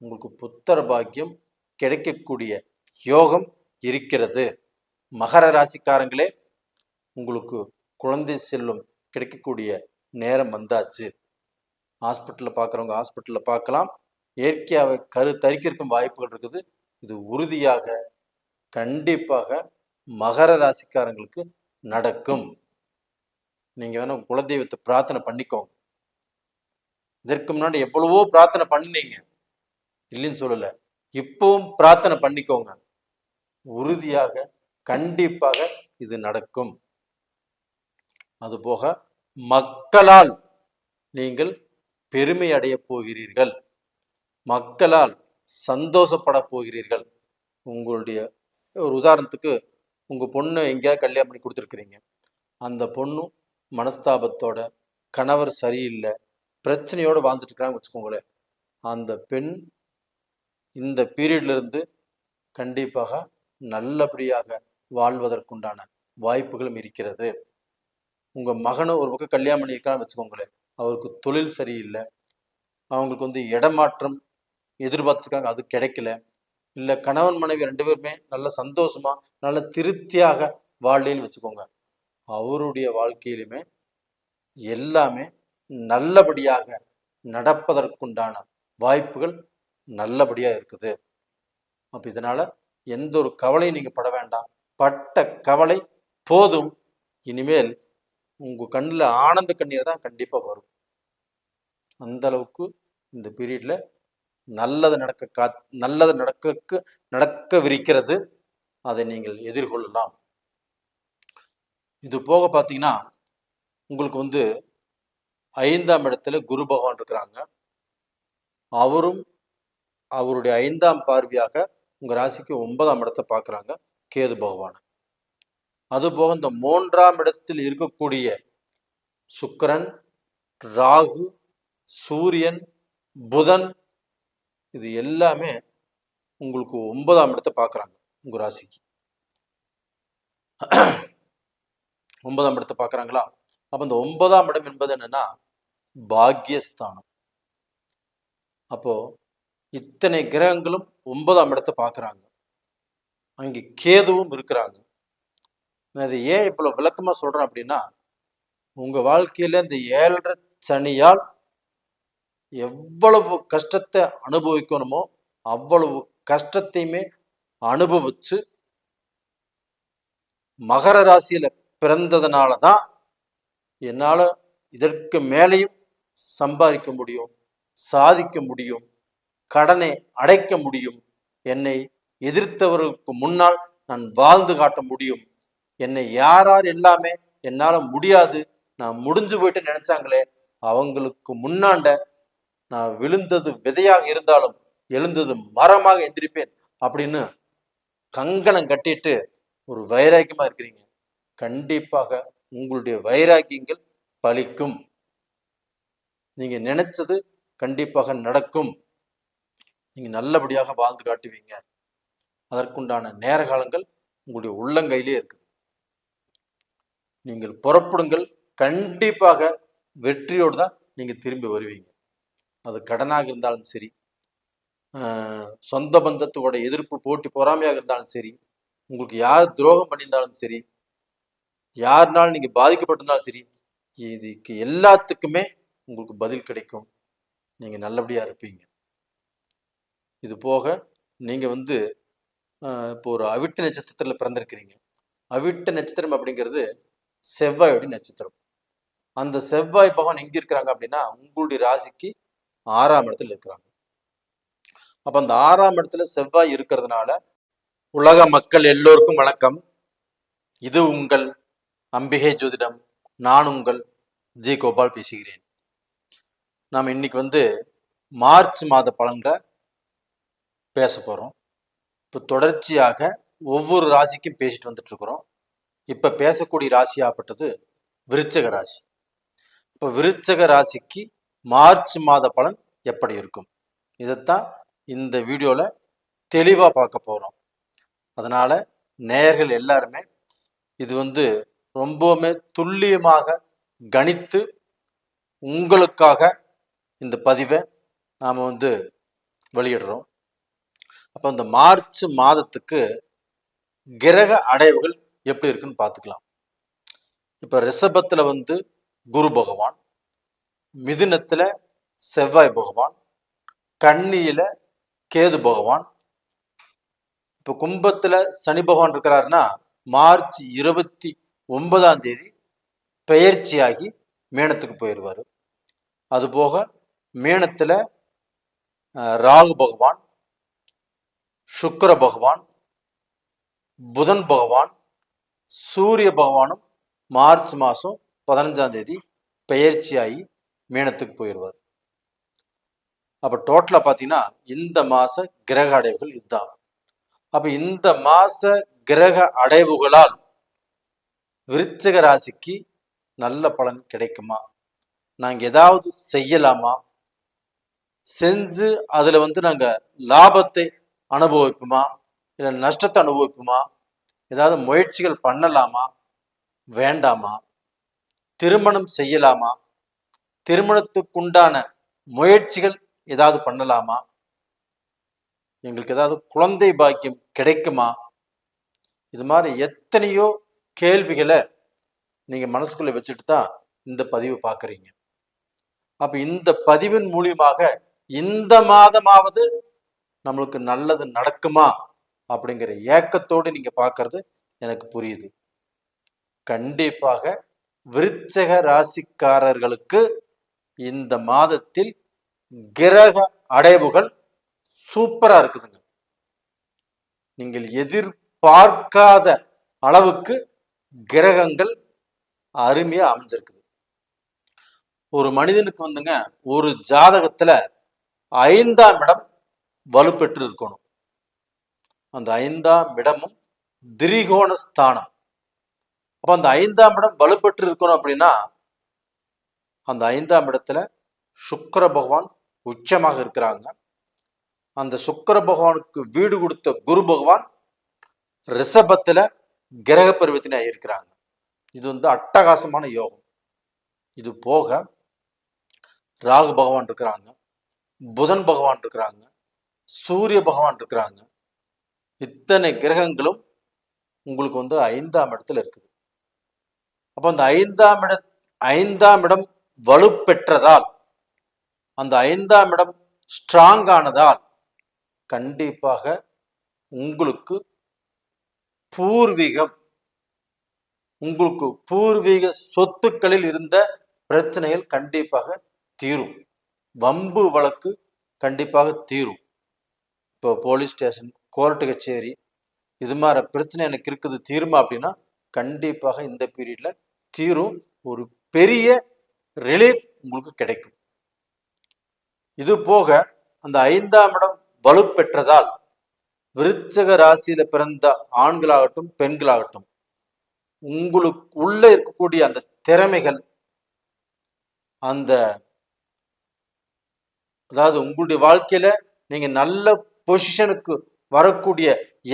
உங்களுக்கு புத்திர பாக்கியம் கிடைக்கக்கூடிய யோகம் இருக்கிறது. மகர ராசிக்காரங்களே, உங்களுக்கு குழந்தை செல்வம் கிடைக்கக்கூடிய நேரம் வந்தாச்சு. ஹாஸ்பிட்டலில் பார்க்குறவங்க ஹாஸ்பிட்டலில் பார்க்கலாம். இயற்கையாகவே தரிக்கிறக்கும் வாய்ப்புகள் இருக்குது. இது உறுதியாக கண்டிப்பாக மகர ராசிக்காரங்களுக்கு நடக்கும். நீங்க வேணா குலதெய்வத்தை பிரார்த்தனை பண்ணிக்கோங்க. இதற்கு முன்னாடி எவ்வளவோ பிரார்த்தனை பண்ணினீங்க, இல்லைன்னு சொல்லல. இப்பவும் பிரார்த்தனை பண்ணிக்கோங்க. உறுதியாக கண்டிப்பாக இது நடக்கும். அதுபோக மக்களால் நீங்கள் பெருமை அடைய போகிறீர்கள், மக்களால் சந்தோஷப்பட போகிறீர்கள். உங்களுடைய ஒரு உதாரணத்துக்கு, உங்க பொண்ணு எங்கேயாவது கல்யாணம் பண்ணி கொடுத்துருக்குறீங்க. அந்த பொண்ணும் மனஸ்தாபத்தோட, கணவர் சரியில்லை, பிரச்சனையோடு வாழ்ந்துட்டு இருக்கிறாங்க வச்சுக்கோங்களேன். அந்த பெண் இந்த பீரியட்ல இருந்து கண்டிப்பாக நல்லபடியாக வாழ்வதற்குண்டான வாய்ப்புகளும் இருக்கிறது. உங்க மகனும் ஒரு பக்கம் கல்யாணம் பண்ணியிருக்கான்னு வச்சுக்கோங்களேன், அவருக்கு தொழில் சரியில்லை, அவங்களுக்கு இடமாற்றம் எதிர்பார்த்துருக்காங்க, அது கிடைக்கல, இல்லை கணவன் மனைவி 2 பேருமே நல்ல சந்தோஷமா நல்ல திருப்தியாக வாழ்க்கைன்னு வச்சுக்கோங்க, அவருடைய வாழ்க்கையிலுமே எல்லாமே நல்லபடியாக நடப்பதற்குண்டான வாய்ப்புகள் நல்லபடியா இருக்குது. அப்ப இதனால எந்த ஒரு கவலையும் நீங்க பட வேண்டாம். பட்ட கவலை போதும். இனிமேல் உங்க கண்ணில் ஆனந்த கண்ணீர் தான் கண்டிப்பா வரும். அந்த அளவுக்கு இந்த பீரியட்ல நல்லது நடக்கவிருக்கிறது. அதை நீங்கள் எதிர்கொள்ளலாம். இது போக பார்த்தீங்கன்னா உங்களுக்கு வந்து 5ஆம் இடத்துல குரு பகவான் இருக்கிறாங்க. அவரும் அவருடைய 5ஆம் பார்வையாக உங்க ராசிக்கு 9ஆம் இடத்தை பார்க்குறாங்க கேது பகவான். அதுபோக இந்த 3ஆம் இடத்தில் இருக்கக்கூடிய சுக்கிரன், ராகு, சூரியன், புதன் இது எல்லாமே உங்களுக்கு 9ஆம் இடத்தை பார்க்குறாங்க உங்க ராசிக்கு. 9ஆம் இடத்தை பார்க்குறாங்களா? அப்போ இந்த 9ஆம் இடம் என்பது என்னன்னா பாக்கியஸ்தானம். அப்போ இத்தனை கிரகங்களும் 9ஆம் இடத்தை பார்க்குறாங்க. அங்கே கேதுவும் இருக்கிறாங்க. நான் இதை ஏன் இவ்வளோ விளக்கமாக சொல்கிறேன் அப்படின்னா, உங்கள் வாழ்க்கையில் இந்த 7.5 சனியால் எவ்வளவு கஷ்டத்தை அனுபவிக்கணுமோ அவ்வளவு கஷ்டத்தையுமே அனுபவிச்சு மகர ராசியில பிறந்ததுனால தான் என்னால் இதற்கு மேலேயும் சம்பாதிக்க முடியும், சாதிக்க முடியும், கடனை அடைக்க முடியும், என்னை எதிர்த்தவருக்கு முன்னால் நான் வாழ்ந்து காட்ட முடியும், என்னை யார் எல்லாமே என்னால் முடியாது, நான் முடிஞ்சு போயிட்டு நினைச்சாங்களே அவங்களுக்கு முன்னாண்ட நான் விழுந்தது விதையாக இருந்தாலும் எழுந்தது மரமாக எந்திரிப்பேன் அப்படின்னு கங்கணம் கட்டிட்டு ஒரு வைராக்கியமா இருக்கிறீங்க. கண்டிப்பாக உங்களுடைய வைராக்கியங்கள் பலிக்கும். நீங்க நினைச்சது கண்டிப்பாக நடக்கும். நீங்க நல்லபடியாக வாழ்ந்து காட்டுவீங்க. அதற்குண்டான நேர காலங்கள் உங்களுடைய உள்ளங்கையிலே இருக்குது. நீங்கள் புறப்படுங்கள். கண்டிப்பாக வெற்றியோடு தான் நீங்க திரும்பி வருவீங்க. அது கடனாக இருந்தாலும் சரி, சொந்த பந்தத்தோட எதிர்ப்பு போட்டி பொறாமையாக இருந்தாலும் சரி, உங்களுக்கு யார் துரோகம் பண்ணியிருந்தாலும் சரி, யாருனாலும் நீங்க பாதிக்கப்பட்டிருந்தாலும் சரி, இதுக்கு எல்லாத்துக்குமே உங்களுக்கு பதில் கிடைக்கும். நீங்க நல்லபடியா இருப்பீங்க. இது போக நீங்க வந்து இப்போ ஒரு அவிட்ட நட்சத்திரத்துல பிறந்திருக்கிறீங்க. அவிட்ட நட்சத்திரம் அப்படிங்கிறது செவ்வாயோட நட்சத்திரம். அந்த செவ்வாய் பகவான் எங்க இருக்கிறாங்க அப்படின்னா உங்களுடைய ராசிக்கு 6ஆம் இடத்துல இருக்கிறாங்க. அப்ப அந்த 6ஆம் இடத்துல செவ்வாய் இருக்கிறதுனால உலக மக்கள் எல்லோருக்கும் வணக்கம். இது உங்கள் அம்பிகை ஜோதிடம். நான் உங்கள் ஜி கோபால் பேசுகிறேன். நாம் இன்னைக்கு வந்து மார்ச் மாத பலன்களை பேச போறோம். இப்போ தொடர்ச்சியாக ஒவ்வொரு ராசிக்கும் பேசிட்டு வந்துட்டு இருக்கிறோம். இப்ப பேசக்கூடிய ராசியாகப்பட்டது விருச்சக ராசி. இப்போ விருச்சக ராசிக்கு மார்ச் மாத பலன் எப்படி இருக்கும், இதைத்தான் இந்த வீடியோல தெளிவா பார்க்க போறோம். அதனால நேயர்கள் எல்லாருமே இது வந்து ரொம்பவுமே துல்லியமாக கணித்து உங்களுக்காக இந்த பதிவை நாம் வந்து வெளியிடுறோம். அப்போ இந்த மார்ச் மாதத்துக்கு கிரக அடைவுகள் எப்படி இருக்குன்னு பார்த்துக்கலாம். இப்போ ரிஷபத்தில் வந்து குரு பகவான், மிதுனத்தில் செவ்வாய் பகவான், கன்னியில கேது பகவான், இப்போ கும்பத்தில் சனி பகவான் இருக்கிறாருன்னா மார்ச் 29ஆம் தேதி பெயர்ச்சியாகி மேனத்துக்கு போயிடுவார். அதுபோக மேனத்தில் ராகு பகவான், சுக்கிர பகவான், புதன் பகவான், சூரிய பகவானும் மார்ச் மாதம் 15ஆம் தேதி பெயர்ச்சியாகி மேனத்துக்கு போயிடுவார். அப்போ டோட்டலாக பார்த்தீங்கன்னா இந்த மாத கிரக அடைவுகள் இதுதான். அப்போ இந்த மாத கிரக அடைவுகளால் விருச்சிக ராசிக்கு நல்ல பலன் கிடைக்குமா, நாங்கள் ஏதாவது செய்யலாமா, செஞ்சு அதில் வந்து நாங்கள் லாபத்தை அனுபவிப்போமா இல்லை நஷ்டத்தை அனுபவிப்போமா, ஏதாவது முயற்சிகள் பண்ணலாமா வேண்டாமா, திருமணம் செய்யலாமா, திருமணத்துக்குண்டான முயற்சிகள் ஏதாவது பண்ணலாமா, எங்களுக்கு ஏதாவது குழந்தை பாக்கியம் கிடைக்குமா, இது மாதிரி எத்தனையோ கேள்விகளை நீங்க மனசுக்குள்ள வச்சுட்டு தான் இந்த பதிவு பார்க்குறீங்க. அப்ப இந்த பதிவின் மூலியமாக இந்த மாதமாவது நம்மளுக்கு நல்லது நடக்குமா அப்படிங்கிற ஏக்கத்தோடு நீங்க பார்க்கறது எனக்கு புரியுது. கண்டிப்பாக விருச்சிக ராசிக்காரர்களுக்கு இந்த மாதத்தில் கிரக அடைவுகள் சூப்பரா இருக்குதுங்க. நீங்கள் எதிர்பார்க்காத அளவுக்கு கிரகங்கள் அருமையா அமைஞ்சிருக்குது. ஒரு மனிதனுக்கு வந்துங்க ஒரு ஜாதகத்துல 5ஆம் இடம் வலுப்பெற்று இருக்கணும். அந்த 5ஆம் இடமும் திரிகோண ஸ்தானம். அப்ப அந்த 5ஆம் இடம் வலுப்பெற்று இருக்கணும் அப்படின்னா அந்த 5ஆம் இடத்துல சுக்கிர பகவான் உச்சமாக இருக்கிறாங்க. அந்த சுக்கிர பகவானுக்கு வீடு கொடுத்த குரு பகவான் ரிஷபத்துல கிரக பரிவர்த்தனை இருக்கிறாங்க. இது வந்து அட்டகாசமான யோகம். இது போக ராகு பகவான் இருக்கிறாங்க, புதன் பகவான் இருக்கிறாங்க, சூரிய பகவான் இருக்கிறாங்க. இத்தனை கிரகங்களும் உங்களுக்கு வந்து 5ஆம் இடத்துல இருக்குது. அப்ப அந்த 5ஆம் இடம் வலுப்பெற்றதால், அந்த 5ஆம் இடம் ஸ்ட்ராங் ஆனதால் கண்டிப்பாக உங்களுக்கு பூர்வீக சொத்துக்களில் இருந்த பிரச்சனைகள் கண்டிப்பாக தீரும். வம்பு வழக்கு கண்டிப்பாக தீரும். இப்போ போலீஸ் ஸ்டேஷன், கோர்ட்டு கச்சேரி இது மாதிரி பிரச்சனை எனக்கு இருக்குது, தீருமா அப்படின்னா கண்டிப்பாக இந்த பீரியட்ல தீரும். ஒரு பெரிய ரிலீஃப் உங்களுக்கு கிடைக்கும். இது போக அந்த 5ஆம் இடம் வலுப்பெற்றதால் விருச்சிக ராசியில பிறந்த ஆண்களாகட்டும் பெண்களாகட்டும் உங்களுக்கு உள்ள இருக்கக்கூடிய அந்த திறமைகள், அந்த அதாவது உங்களுடைய வாழ்க்கையில நீங்க நல்ல பொசிஷனுக்கு வரக்கூடிய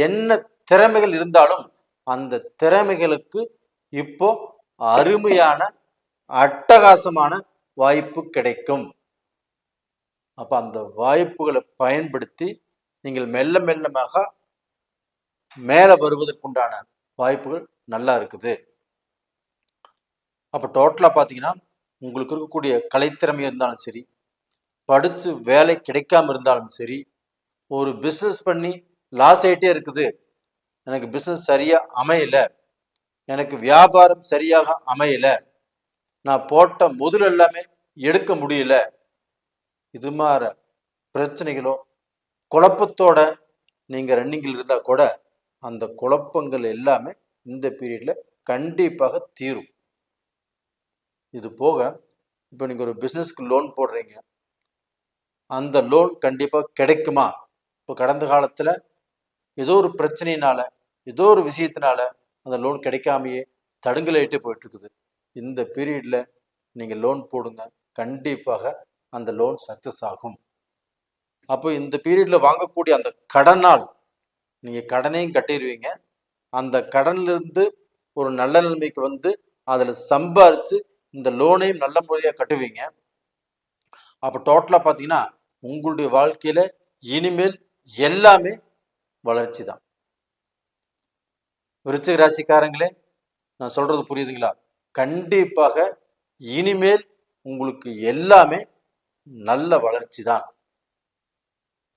என்ன திறமைகள் இருந்தாலும் அந்த திறமைகளுக்கு இப்போ அருமையான அட்டகாசமான வாய்ப்பு கிடைக்கும். அப்ப அந்த வாய்ப்புகளை பயன்படுத்தி நீங்கள் மெல்ல மெல்லமாக மேல வருவதற்குண்டான வாய்ப்புகள் நல்லா இருக்குது. அப்ப டோட்டலா பாத்தீங்கன்னா உங்களுக்கு இருக்கக்கூடிய கலைத்திறமை இருந்தாலும் சரி, படிச்சு வேலை கிடைக்காம இருந்தாலும் சரி, ஒரு பிசினஸ் பண்ணி லாஸ் ஆயிட்டே இருக்குது, எனக்கு பிசினஸ் சரியா அமையல, எனக்கு வியாபாரம் சரியாக அமையல, நான் போட்ட முதல் எல்லாமே எடுக்க முடியல, இது மாதிரி பிரச்சனைகளோ குழப்பத்தோட நீங்க ரன்னிங்கில் இருந்தா கூட அந்த குழப்பங்கள் எல்லாமே இந்த பீரியட்ல கண்டிப்பாக தீரும். இது போக இப்போ நீங்க ஒரு பிசினஸ்க்கு லோன் போடுறீங்க, அந்த லோன் கண்டிப்பா கிடைக்குமா? இப்போ கடந்த காலத்துல ஏதோ ஒரு பிரச்சனையினால, ஏதோ ஒரு விஷயத்தினால அந்த லோன் கிடைக்காமையே தடுங்கலாயிட்டே போயிட்டு இருக்குது. இந்த பீரியட்ல நீங்க லோன் போடுங்க, கண்டிப்பாக அந்த லோன் சக்சஸ் ஆகும். அப்போ இந்த பீரியட்ல வாங்கக்கூடிய அந்த கடனால் நீங்க கடனையும் கட்டிடுவீங்க. அந்த கடன்ல இருந்து ஒரு நல்ல நிலைமைக்கு வந்து அதுல சம்பாரிச்சு இந்த லோனையும் நல்ல முறையா கட்டுவீங்க. அப்ப டோட்டலா பாத்தீங்கன்னா உங்களுடைய வாழ்க்கையில இனிமேல் எல்லாமே வளர்ச்சி தான். விருச்சிக ராசிக்காரங்களே, நான் சொல்றது புரியுதுங்களா? கண்டிப்பாக இனிமேல் உங்களுக்கு எல்லாமே நல்ல வளர்ச்சி தான்.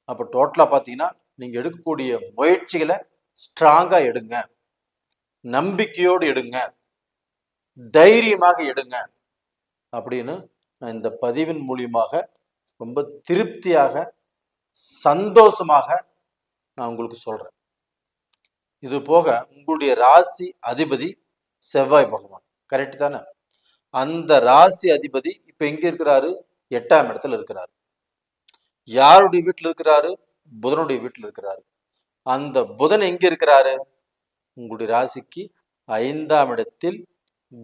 அப்ப டோட்டலா பாத்தீங்கன்னா நீங்க எடுக்கக்கூடிய முயற்சிகளை ஸ்ட்ராங்கா எடுங்க, நம்பிக்கையோடு எடுங்க, தைரியமாக எடுங்க அப்படின்னு நான் இந்த பதிவின் மூலியமாக ரொம்ப திருப்தியாக சந்தோஷமாக நான் உங்களுக்கு சொல்றேன். இது போக உங்களுடைய ராசி அதிபதி செவ்வாய் பகவான், கரெக்ட் தானே? அந்த ராசி அதிபதி இப்ப எங்க இருக்கிறாரு? 8ஆம் இடத்துல இருக்கிறாரு. யாருடைய வீட்டில் இருக்கிறாரு? புதனுடைய வீட்டில் இருக்கிறாரு. அந்த புதன் எங்க இருக்கிறாரு? உங்களுடைய ராசிக்கு 5ஆம் இடத்தில்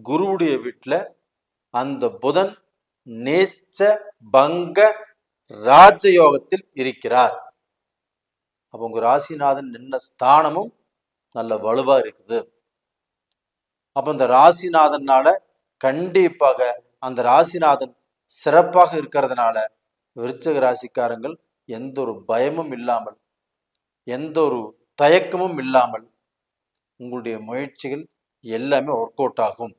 குருவுடைய வீட்டுல அந்த புதன் நேச்ச பங்க ராஜயோகத்தில் இருக்கிறார். அப்ப உங்க ராசிநாதன் நின்ன ஸ்தானமும் நல்ல வலுவா இருக்குது. அப்ப இந்த ராசிநாதனால கண்டிப்பாக அந்த ராசிநாதன் சிறப்பாக இருக்கிறதுனால விருச்சிக ராசிக்காரங்கள் எந்த ஒரு பயமும் இல்லாமல், எந்த ஒரு தயக்கமும் இல்லாமல் உங்களுடைய முயற்சிகள் எல்லாமே ஒர்க் அவுட் ஆகும்.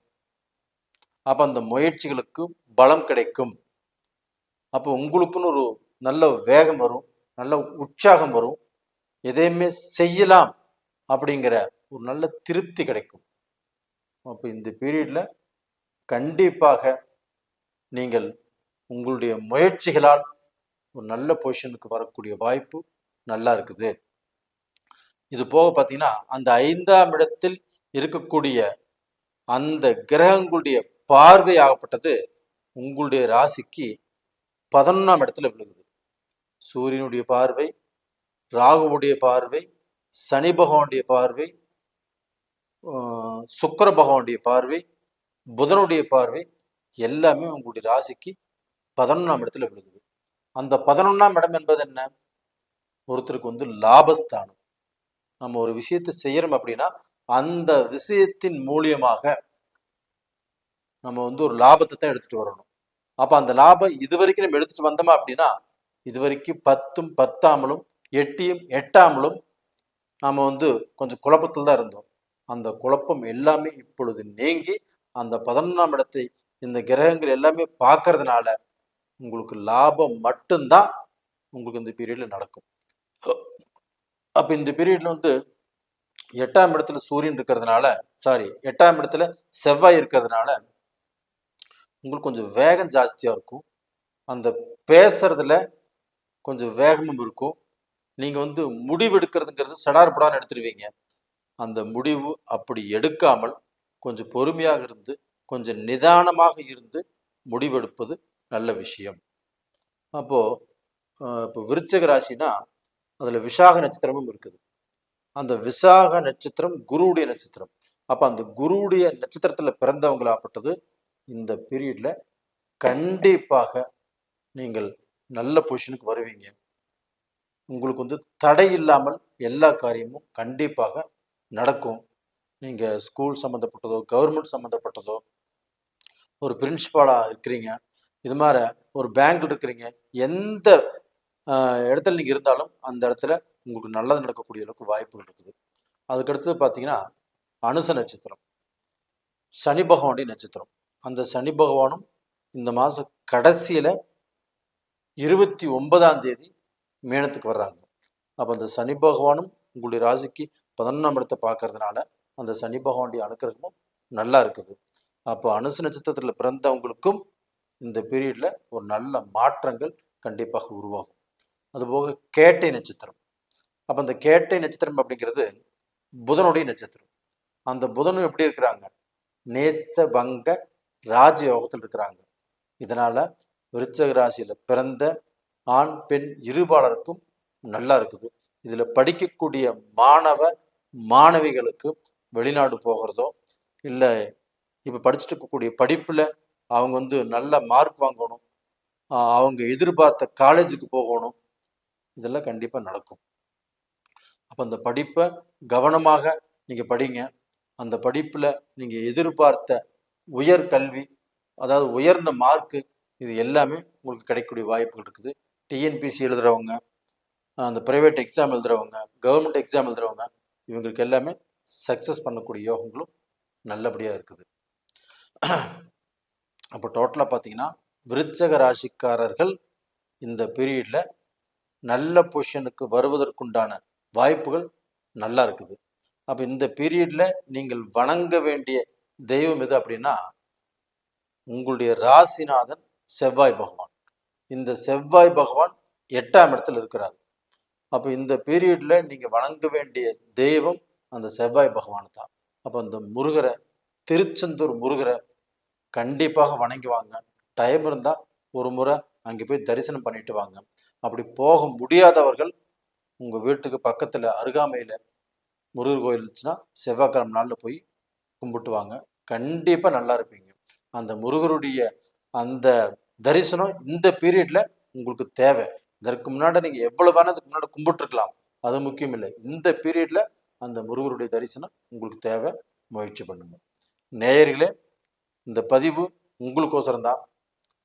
அப்ப அந்த முயற்சிகளுக்கு பலம் கிடைக்கும். அப்போ உங்களுக்குன்னு ஒரு நல்ல வேகம் வரும், நல்ல உற்சாகம் வரும், எதையுமே செய்யலாம் அப்படிங்கிற ஒரு நல்ல திருப்தி கிடைக்கும். அப்போ இந்த பீரியட்ல கண்டிப்பாக நீங்கள் உங்களுடைய முயற்சிகளால் ஒரு நல்ல பொசிஷனுக்கு வரக்கூடிய வாய்ப்பு நல்லா இருக்குது. இது போக பார்த்தீங்கன்னா அந்த 5ஆம் இடத்தில் இருக்கக்கூடிய அந்த கிரகங்களுடைய பார்வை ஆகப்பட்டது உங்களுடைய ராசிக்கு 11ஆம் இடத்துல விழுகுது. சூரியனுடைய பார்வை, ராகுவுடைய பார்வை, சனி பகவானுடைய பார்வை, சுக்கிர பகவானுடைய பார்வை, புதனுடைய பார்வை எல்லாமே உங்களுடைய ராசிக்கு 11ஆம் இடத்துல விழுகுது. அந்த 11ஆம் இடம் என்பது என்ன? ஒருத்தருக்கு லாபஸ்தானம். நம்ம ஒரு விஷயத்தை செய்யறோம் அப்படின்னா அந்த விஷயத்தின் மூலியமாக நம்ம ஒரு லாபத்தை தான் எடுத்துட்டு வரணும். அப்ப அந்த லாபம் இதுவரைக்கும் நம்ம எடுத்துட்டு வந்தோமா அப்படின்னா இதுவரைக்கும் 10ம் 10ஆமலும் 8யும் 8ஆமலும் நாம கொஞ்சம் குழப்பத்தில் தான் இருந்தோம். அந்த குழப்பம் எல்லாமே இப்பொழுது நீங்கி அந்த 11ஆம் இடத்தை இந்த கிரகங்கள் எல்லாமே பார்க்கறதுனால உங்களுக்கு லாபம் மட்டும்தான் உங்களுக்கு இந்த பீரியட்ல நடக்கும். அப்ப இந்த பீரியட்ல 8ஆம் இடத்துல சூரியன் இருக்கிறதுனால, 8ஆம் இடத்துல செவ்வாய் இருக்கிறதுனால உங்களுக்கு கொஞ்சம் வேகம் ஜாஸ்தியா இருக்கும். அந்த பேசுறதுல கொஞ்சம் வேகமும் இருக்கும். நீங்க முடிவு எடுக்கிறதுங்கிறது சடார்படான்னு எடுத்துருவீங்க. அந்த முடிவு அப்படி எடுக்காமல் கொஞ்சம் பொறுமையாக இருந்து கொஞ்சம் நிதானமாக இருந்து முடிவெடுப்பது நல்ல விஷயம். அப்போ இப்போ விருச்சிக ராசினா அதுல விசாக நட்சத்திரமும் இருக்குது. அந்த விசாக நட்சத்திரம் குருவுடைய நட்சத்திரம். அப்ப அந்த குருவுடைய நட்சத்திரத்துல பிறந்தவங்களாப்பட்டது இந்த பீரியட்ல கண்டிப்பாக நீங்கள் நல்ல பொசிஷனுக்கு வருவீங்க. உங்களுக்கு தடை இல்லாமல் எல்லா காரியமும் கண்டிப்பாக நடக்கும். நீங்க ஸ்கூல் சம்மந்தப்பட்டதோ, கவர்மெண்ட் சம்மந்தப்பட்டதோ, ஒரு பிரின்சிபாலா இருக்கிறீங்க, இது மாதிரி ஒரு பேங்க்ல இருக்கிறீங்க, எந்த இடத்துல நீங்க இருந்தாலும் அந்த இடத்துல உங்களுக்கு நல்லது நடக்கக்கூடிய அளவுக்கு வாய்ப்புகள் இருக்குது. அதுக்கடுத்தது பார்த்தீங்கன்னா அனுச நட்சத்திரம், சனி பகவானுடைய நட்சத்திரம். அந்த சனி பகவானும் இந்த மாச கடைசியில 29ஆம் தேதி மேனத்துக்கு வர்றாங்க. அப்ப அந்த சனி பகவானும் உங்களுடைய ராசிக்கு 11ஆம் இடத்தை பார்க்கறதுனால அந்த சனி பகவானுடைய அனுக்கிரகமும் நல்லா இருக்குது. அப்போ அனுச நட்சத்திரத்துல பிறந்தவங்களுக்கும் இந்த பீரியட்ல ஒரு நல்ல மாற்றங்கள் கண்டிப்பாக உருவாகும். அதுபோக கேட்டை நட்சத்திரம். அப்ப அந்த கேட்டை நட்சத்திரம் அப்படிங்கிறது புதனுடைய நட்சத்திரம். அந்த புதனும் எப்படி இருக்கிறாங்க? நேச்ச பங்க ராஜயோகத்தில் இருக்கிறாங்க. இதனால விருச்சிக ராசியில பிறந்த ஆண் பெண் இருபாலருக்கும் நல்லா இருக்குது. இதுல படிக்கக்கூடிய மாணவ மாணவிகளுக்கு வெளிநாடு போகிறதோ இல்லை இப்ப படிச்சுட்டு இருக்கக்கூடிய படிப்புல அவங்க நல்ல மார்க் வாங்கணும், அவங்க எதிர்பார்த்த காலேஜுக்கு போகணும், இதெல்லாம் கண்டிப்பா நடக்கும். அப்ப அந்த படிப்பை கவனமாக நீங்க படிங்க. அந்த படிப்புல நீங்க எதிர்பார்த்த உயர்கல்வி, அதாவது உயர்ந்த மார்க்கு, இது எல்லாமே உங்களுக்கு கிடைக்கக்கூடிய வாய்ப்புகள் இருக்குது. டிஎன்பிசி எழுதுறவங்க, அந்த பிரைவேட் எக்ஸாம் எழுதுறவங்க, கவர்மெண்ட் எக்ஸாம் எழுதுறவங்க, இவங்களுக்கு எல்லாமே சக்சஸ் பண்ணக்கூடிய யோகங்களும் நல்லபடியா இருக்குது. அப்போ டோட்டலா பார்த்தீங்கன்னா விருச்சக ராசிக்காரர்கள் இந்த பீரியட்ல நல்ல பொசிஷனுக்கு வருவதற்குண்டான வாய்ப்புகள் நல்லா இருக்குது. அப்ப இந்த பீரியட்ல நீங்கள் வணங்க வேண்டிய தெய்வம் எது அப்படின்னா உங்களுடைய ராசிநாதன் செவ்வாய் பகவான். இந்த செவ்வாய் பகவான் 8ஆம் இடத்துல இருக்கிறார். அப்ப இந்த பீரியட்ல நீங்க வணங்க வேண்டிய தெய்வம் அந்த செவ்வாய் பகவான் தான். அப்ப அந்த முருகரை, திருச்செந்தூர் முருகரை கண்டிப்பாக வணங்கி வாங்க. டைம் இருந்தா ஒரு முறை அங்கே போய் தரிசனம் பண்ணிட்டு வாங்க. அப்படி போக முடியாதவர்கள் உங்க வீட்டுக்கு பக்கத்துல அருகாமையில முருகர் கோயில் இருந்துச்சுன்னா செவ்வாய்க்கிழமை நாள்ல போய் கும்பிட்டு வாங்க. கண்டிப்பா நல்லா இருப்பீங்க. அந்த முருகருடைய அந்த தரிசனம் இந்த பீரியட்ல உங்களுக்கு தேவை. இதற்கு முன்னாடி நீங்க எவ்வளவு வேணா அதுக்கு முன்னாடி கும்பிட்டு இருக்கலாம், அது முக்கியம் இல்லை. இந்த பீரியட்ல அந்த முருகருடைய தரிசனம் உங்களுக்கு தேவை. முயற்சி பண்ணுங்க. நேயர்களே, இந்த பதிவு உங்களுக்கோசரம் தான்.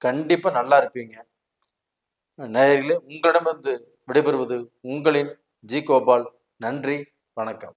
கண்டிப்பா நல்லா இருப்பீங்க. நேயர்களே, உங்களிடமிருந்து விடைபெறுவது உங்களின் ஜி கோபால். நன்றி, வணக்கம்.